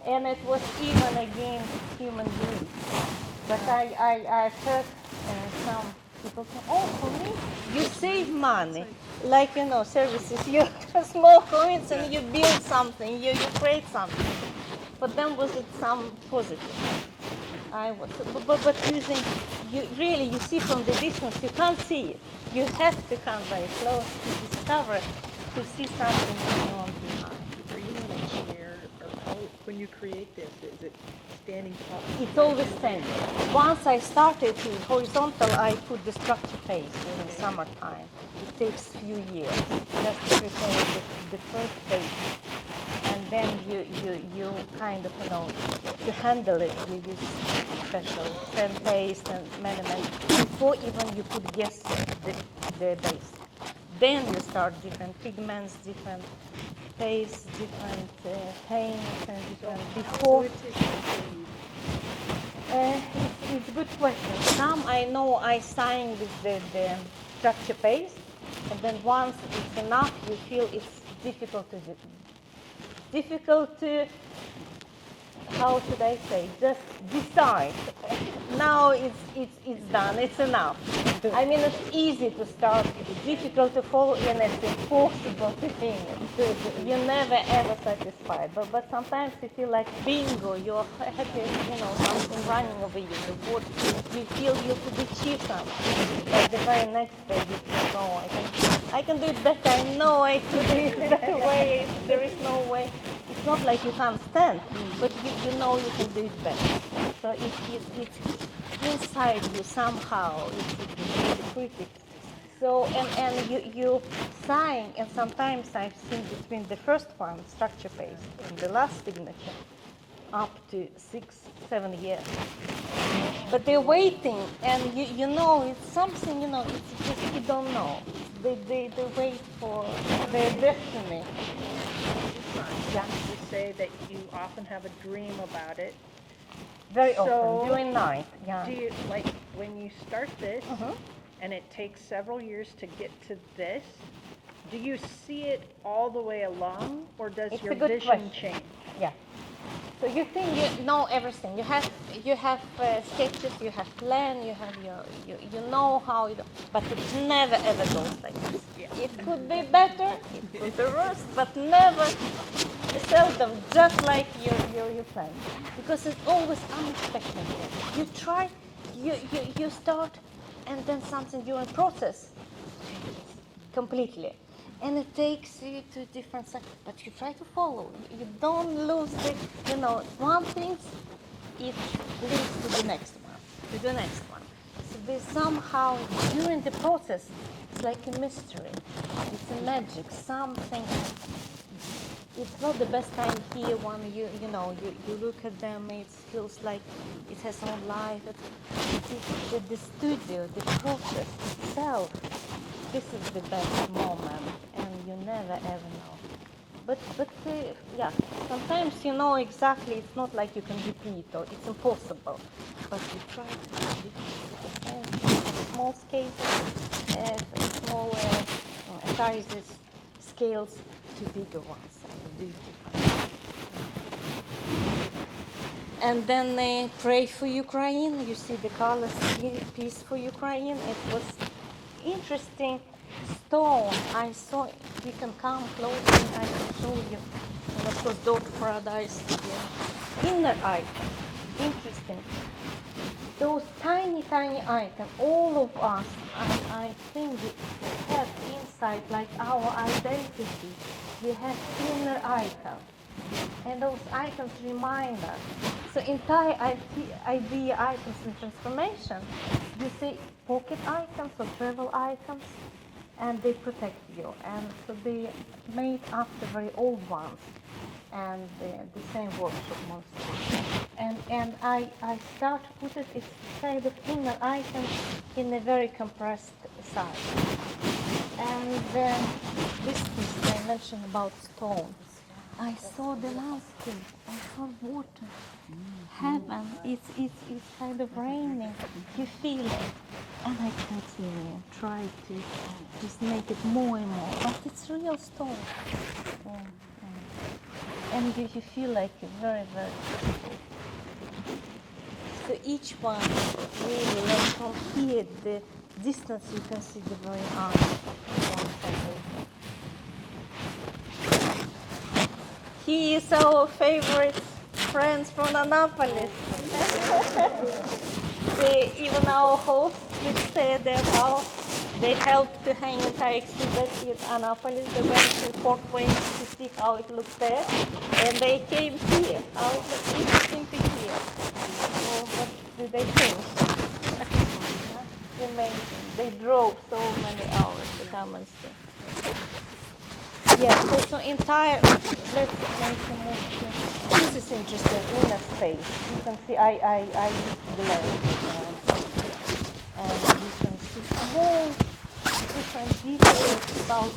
And it was even against human beings. But I've heard some people say, oh, for me, you save money. Like, you know, services, you have small coins and you build something, you create something. But then was it some positive? I was, but using, you see from the distance, you can't see it. You have to come very close to discover it, to see something going on behind. Are you in a chair, or how, when you create this, is it standing tall? It's always standing. Once I started to horizontal, I put the structure phase in the summertime. It takes few years just to prepare the first phase. And then you kind of, you know, to handle it, you use special pen paste and many, before even you could guess the base. Then you start different pigments, different pastes, different paints, and different before. It's a good question. Some I know I sign with the structure paste, and then once it's enough, you feel it's difficult to do. Difficult to, how should I say, just decide. Now it's done, it's enough. I mean, it's easy to start, it's difficult to follow, and it's impossible to finish. You're never ever satisfied. But sometimes you feel like bingo, you're happy, you know, something running over you. You feel you could achieve something. But the very next day you think, no, I can do it better. I know I could do it that way. There is no way. It's not like you can't stand, but you know you can do it better. So it's inside you somehow. It's critical. So and you sign, and sometimes I've seen between the first one, structure paste, and the last signature, up to 6-7 years. But they're waiting, and you know it's something, you know, it's just you don't know. They wait for their destiny. Yeah. You say that you often have a dream about it. Very So, often, during night, yeah. Do you, like, when you start this, and it takes several years to get to this, do you see it all the way along, or does It's your a good vision question. change? Yeah. So you think you know everything. You have sketches, you have plan, you have you know how it, but it never ever goes like this. Yeah. It could be better, it could be worse, but never, seldom, just like you plan, because it's always unexpected. You try, you start, and then something during process changes completely. And it takes you to different sectors, but you try to follow. You don't lose the, you know, one thing, it leads to the next one, to the next one. So there's somehow, during the process, it's like a mystery. It's a magic, something. It's not the best time here when you look at them, it feels like it has no life. The studio, the process itself, this is the best moment, and you never ever know. But yeah, sometimes you know exactly. It's not like you can repeat, or it's impossible. But you try to repeat small scales, small sizes, scales to bigger ones. And then they pray for Ukraine. You see the colors, peace for Ukraine. It was interesting stone. I saw, you can come close and I can show you. And of course, dog paradise, the inner icon. Interesting. Those tiny icons, all of us, I think we have inside, like our identity. We have inner icons. And those icons remind us. So entire idea icons in transformation, you see pocket icons or travel icons, and they protect you. And so they made after very old ones, and the same workshop mostly. And I start to put it kind of inner icons in a very compressed size. And this is the mentioned about stone. I saw the landscape. I saw water. Heaven. It's kind of raining. You feel it. And I continue. Try to just make it more and more. But it's real stone. And you feel like it's very, very beautiful. So each one, really, like from here, the distance you can see the very eye. He is our favorite friend from Annapolis. Even our host would say that how they helped to hang entire exhibit in Annapolis. They went to Fort Wayne to see how it looks there, and they came here. How it looks interesting to hear. So what did they think? Amazing. They drove so many hours to come and see. Yeah, so entire, let's make a move. This is interesting, inner space. You can see I used glass. And you can see small different details about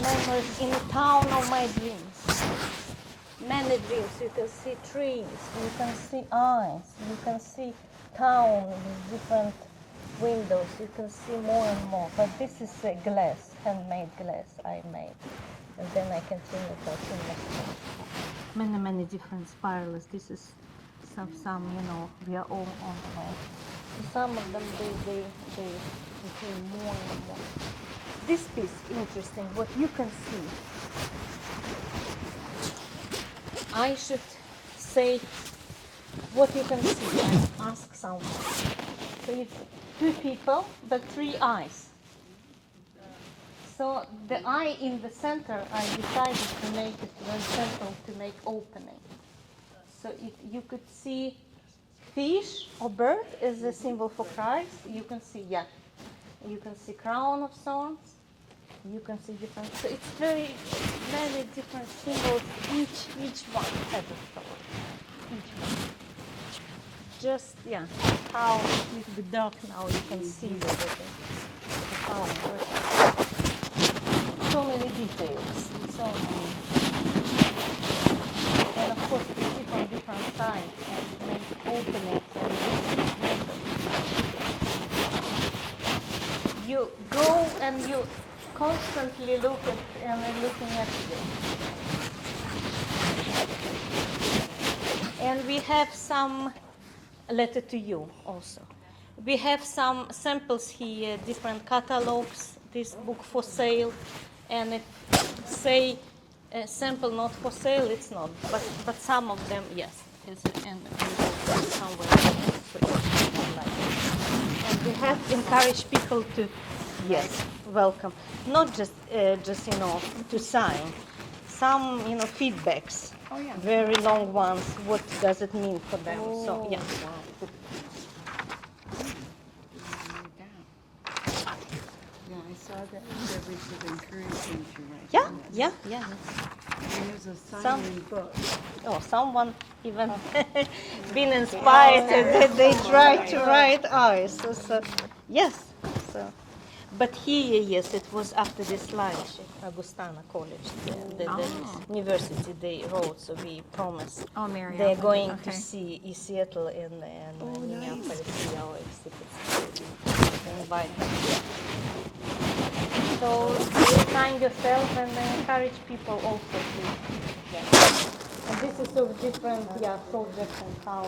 memories in the town of my dreams. Many dreams. You can see trees, you can see eyes, you can see town with different windows, you can see more and more. But this is a glass, handmade glass I made. And then I continue talking many, many different spirals. This is some, we are all on the way. Some of them, they became more and more. This piece, interesting, what you can see. I should say what you can see. I ask someone. So it's two people, but three eyes. So the eye in the center, I decided to make it very central to make opening. So you could see fish or bird is a symbol for Christ. You can see, you can see crown of thorns. You can see different. So it's very many different symbols. Each one has a story. Each one. Just how it's a little bit dark now. You can see the town. So many details. So many. And of course, we see from different sides and make openings and you go and you constantly look at and looking at it. And we have some letter to you also. We have some samples here, different catalogs, this book for sale, and it say sample not for sale, it's not, but some of them, yes. And somewhere and we have encouraged people to, welcome. Not just to sign. Some, feedbacks. Oh, yeah. Very long ones. What does it mean for them? So, yeah. Yeah, I saw that we should encourage them to write. Yeah. And there's a sign-in book. Oh, someone even been inspired. They try to write eyes. So, yes. So. But here, yes, it was after this lunch at Augustana College, the university they wrote, so we promised they're going to see Seattle and Minneapolis, see our exhibits. Invite them. So find yourself and encourage people also to. And this is so different, projects and how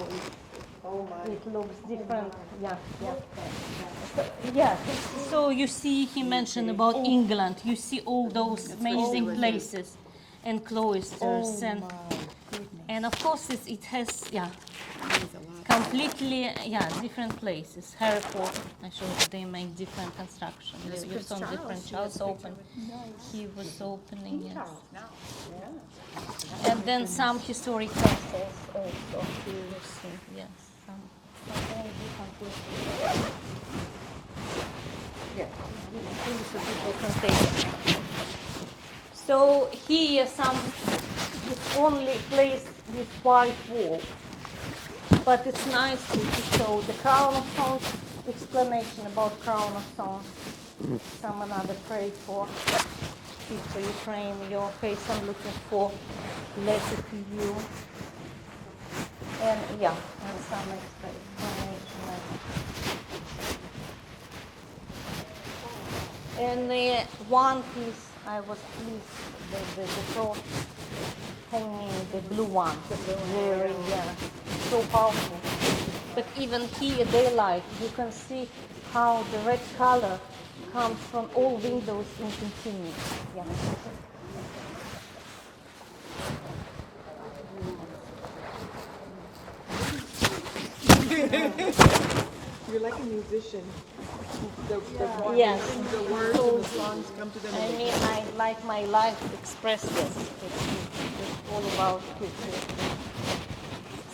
it looks different. So you see, he mentioned about England. You see all those amazing places and cloisters and of course it has completely different places. Hereford, I showed you, they make different construction. You saw different churches open. He was opening, yes. And then some historic castles also. You will see, yes. Very different places. So people can take it. So here this only place with white wall. But it's nice to show the crown of thorns, explanation about crown of thorns, some another pray for. picture. You train your face. I'm looking for letter to you. And yeah, and some explanation. And the one piece I was pleased, the front hanging, the blue one, very, yeah, so powerful. But even here, daylight, you can see how the red color comes from all windows in continuous. Yeah. You're like a musician. Yes. The words and the songs come to them. I mean, I like my life express this. It's all about picture.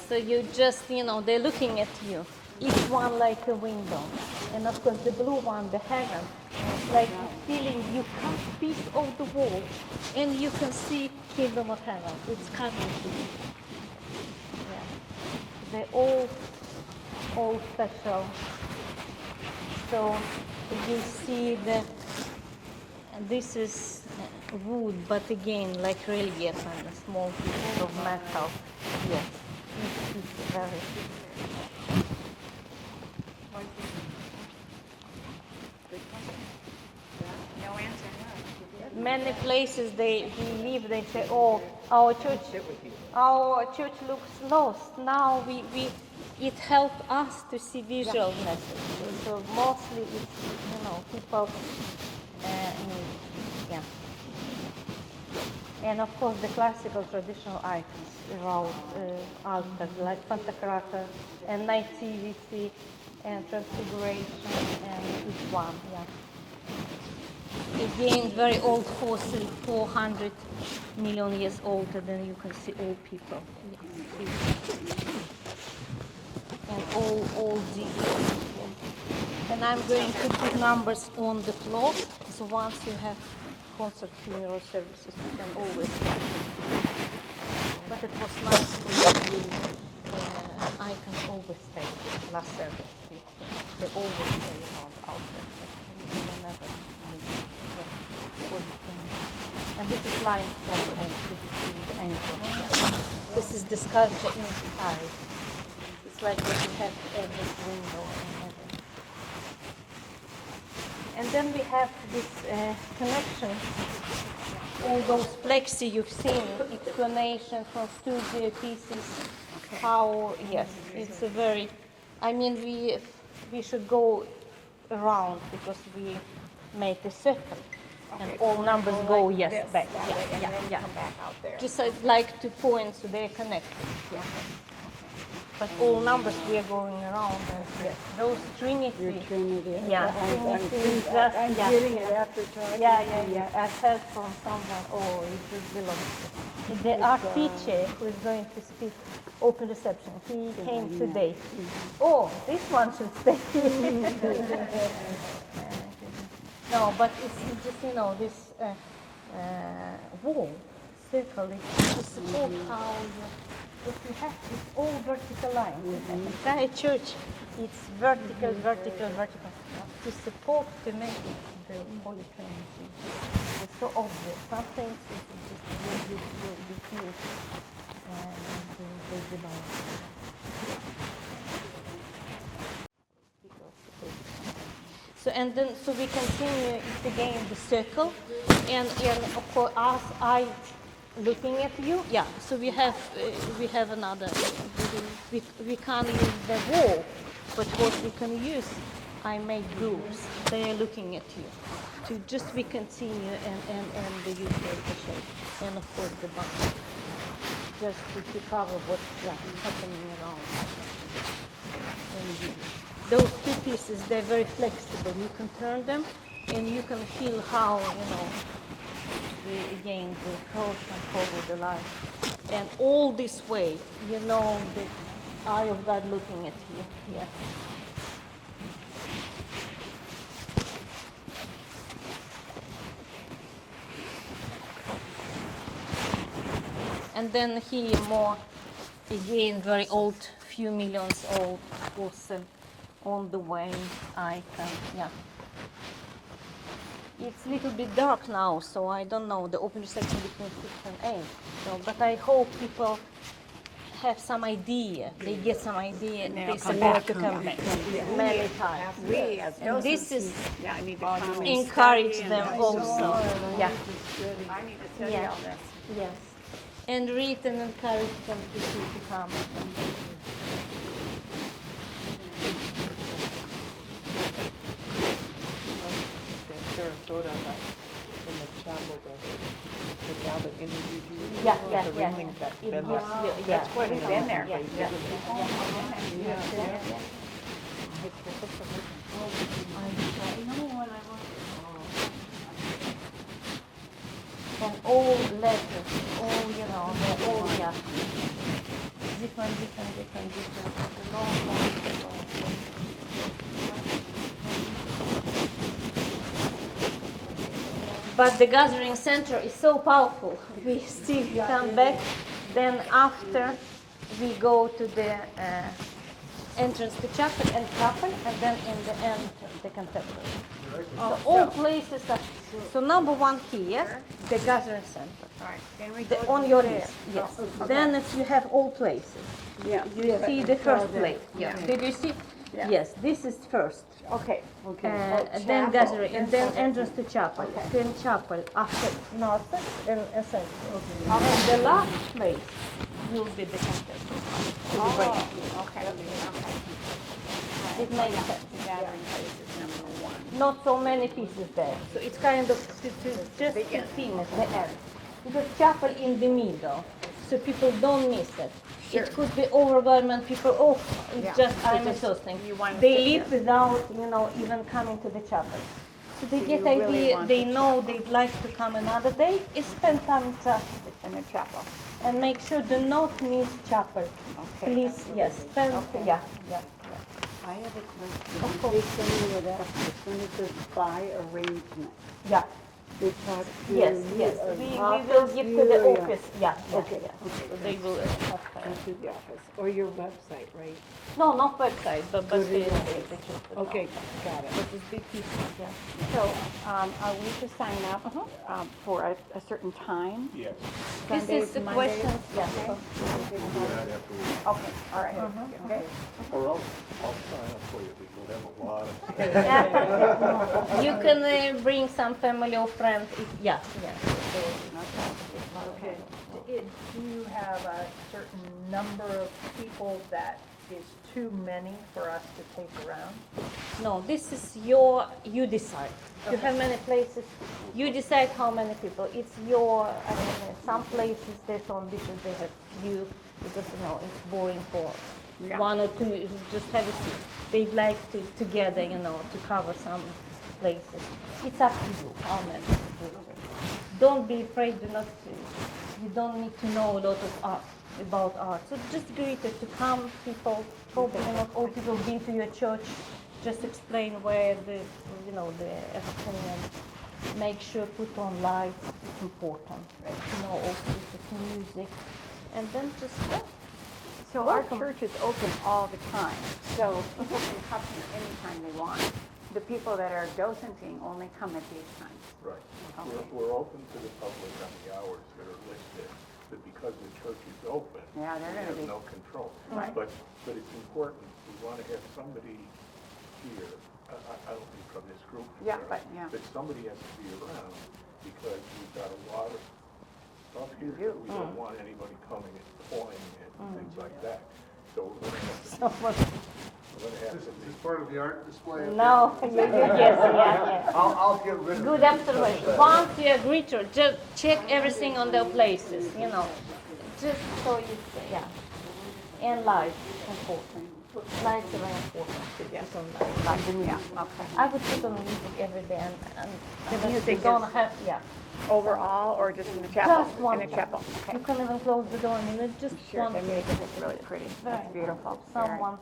So you just, they're looking at you. Each one like a window. And of course the blue one, the heaven, like feeling you cut piece of the wall and you can see kingdom of heaven. It's coming to you. Yeah. They're all special. So you see this is wood, but again, like relief and a small piece of metal. Yes, it's very. No answer, no. Many places they believe, they say, oh, our church looks lost. Now it helped us to see visual messages. So mostly it's, people need, yeah. And of course the classical traditional icons around altars like Pantocrator and Nativity and Transfiguration and each one, yeah. Again, very old fossil, 400 million years older than you can see all people. And all these. And I'm going to put numbers on the floor, so once you have concert funeral services, you can always. But it was nice to you. I can always stay last service. They always stay around out there. They never leave. And this is limestone and this is the ankle. This is the sculpture inside. It's like what you have every window and everything. And then we have this connection, all those plexi you've seen, explanation from studio pieces, how, yes, it's a very, I mean, we should go around because we made a circle. And all numbers go, yes, back. Yeah. Come back out there. Just like 2 points, so they're connected. Yeah. But all numbers we are going around. And yes. Those Trinity. Your Trinity. Yeah, Trinity is just, I'm yeah. getting it after talking. Yeah. I heard from someone, oh, it just belongs to. The art teacher who is going to speak open reception, he came today. Oh, this one should stay. No, but it's just, this wall, circle, is to support how if you have this all vertical line. The entire church, it's vertical. To support, to make the Holy Trinity. It's so obvious. Some things you feel they belong. So we continue it again the circle, and of course as I looking at you, yeah. So we have another. We can't use the wall, but what we can use, I make groups. They are looking at you. To just we continue and the use of the shape, and of course the button, just to cover what's happening around. Those 2 pieces, they're very flexible. You can turn them, and you can feel how, the cross and follow the light. And all this way, the eye of God looking at you. Yeah. And then here more, again, very old, few millions old, fossil on the way icon, yeah. It's a little bit dark now, so I don't know the open section between 6 and 8. So, but I hope people have some idea. They get some idea. They're supposed to come back many times. We as And this docents, is yeah, I need to come and encourage study them and also. Yeah. I need to study Yeah. all this. Yes. And read and encourage them to come. Sarasota, in the chapel, the gal that interviewed you. Yeah, the yeah, yeah. Ringlings that's It been gives there. you, yeah. That's what it's in there. Yeah, yeah, and all letters, all, you know, they're all, yeah. Different. Long. But the gathering center is so powerful. We still come back. Then after we go to the entrance to chapel, and then in the end the contemporary. So all places are. So number one here, the gathering center. All right, then we go On to your there. list, yes. Then if you have all places. Yeah. You see the first place. Yeah. Did you see? Yeah. Yes, this is first. Okay. And then gathering, and then entrance to chapel. Then chapel after north and central. And the last place will be the contemporary. Oh, okay. It makes sense. The gathering place is number one. Not so many pieces there. So it's kind of just to finish the end. Because chapel in the middle, so people don't miss it. It could be overwhelming people. Oh, it's Yeah. just I'm So just- exhausting. you want to They sit leave there. without even coming to the chapel. So they get you really idea. want They the know they'd like to come another day. Is spend time in chapel In the chapel. and make sure do not miss chapel. Okay. Please, yes, spend. Yeah. I have a question. They send me that, when it says by arrangement, Yeah. they talk to Yes, you yes. or We office will give to the you, or- office. Yeah. Okay, Yeah. okay. So they will. To the office, or your website, right? No, not website, but Go to the your the Okay, got it. But it's big pieces, yeah. So, are we to sign up for a certain time? Yes. This Sundays, is the Mondays? question, yeah. Okay, all right. Okay. Or I'll sign up for you, because we'll have a lot of. You can bring some family or friends, yeah. Okay. Do you have a certain number of people that is too many for us to take around? No, this is you decide. You have many places, you decide how many people. It's some places there's only because they have few, because it's boring for one or two, you just have a seat. They'd like to together, to cover some places. It's up to you how many. Don't be afraid, you don't need to know a lot of about art. So just greet it to come, people, probably not all people been to your church, just explain where the everything, and make sure put on lights, it's important, right? All sorts of music, and then just, So our church is open all the time, so people can come here anytime they want. The people that are docenting only come at these times. Right. Okay. We're open to the public on the hours that are listed, but because the church is open, Yeah, they're we gonna have be- no control. Right. But it's important, we want to have somebody here, I don't think from this group. Yeah, here, but somebody has to be around, because we've got a lot of stuff here do. that we don't want anybody coming and pointing and things like that. So we're going to have to This is part of the art display. no, yes, yeah. I'll get rid of it. Good observation. Once you agree to, just check everything on their places, just so you say, yeah. And lights, important. Lights are very important. Put on lights. Yeah, okay. I would put on music every day, and The music don't is- have, yeah. Overall, or just in the chapel? Just one. In the chapel, You okay. can even close the door, just Sure, one. the music is really pretty. Very It's beautiful. Very- Someone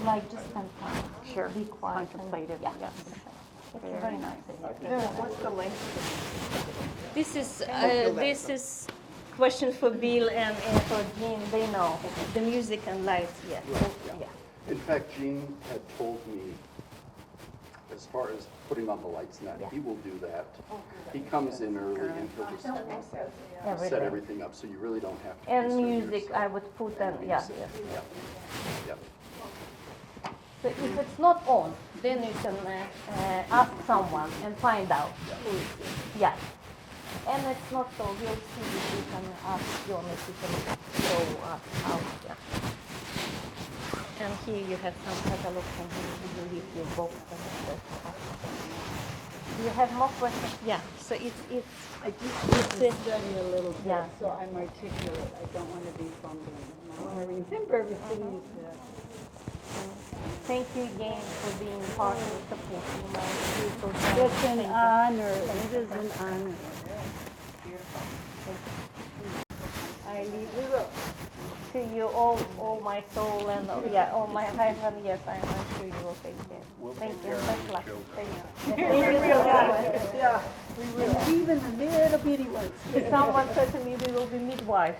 like just spend time. Sure, Be quiet. and- contemplative, Yeah. yes. It's Very very nice. nice. What's the length? This is question for Bill and for Jean. They know the music and lights. Yeah. Yeah. In fact, Jean had told me, as as far as putting on the lights and that, he will do that. He comes in early and he'll just set everything up, so you really don't have to. And concern music, yourself. I would put and yeah, Music, yes. Yep. Yep. So if it's not on, then you can ask someone and find out who is it. Yeah. And it's not so, we'll see if you can ask John if you can show us how. Yeah. And here you have some catalogs and here you leave your box and stuff. Do you have more questions? Yeah. So it's I just need to study a little bit, Yeah. so I'm articulate. I don't want to be fumbling. I want to remember everything you said. Thank you again for being part of supporting my beautiful It's an honor. It is an honor. I leave the room. To you, all my soul and all my heart, and yes, I'm sure you will take care. Thank you. Best luck. Thank you. Thank you so much. Yeah, we will. Even the little bitty ones. Someone said to me we will be midwives.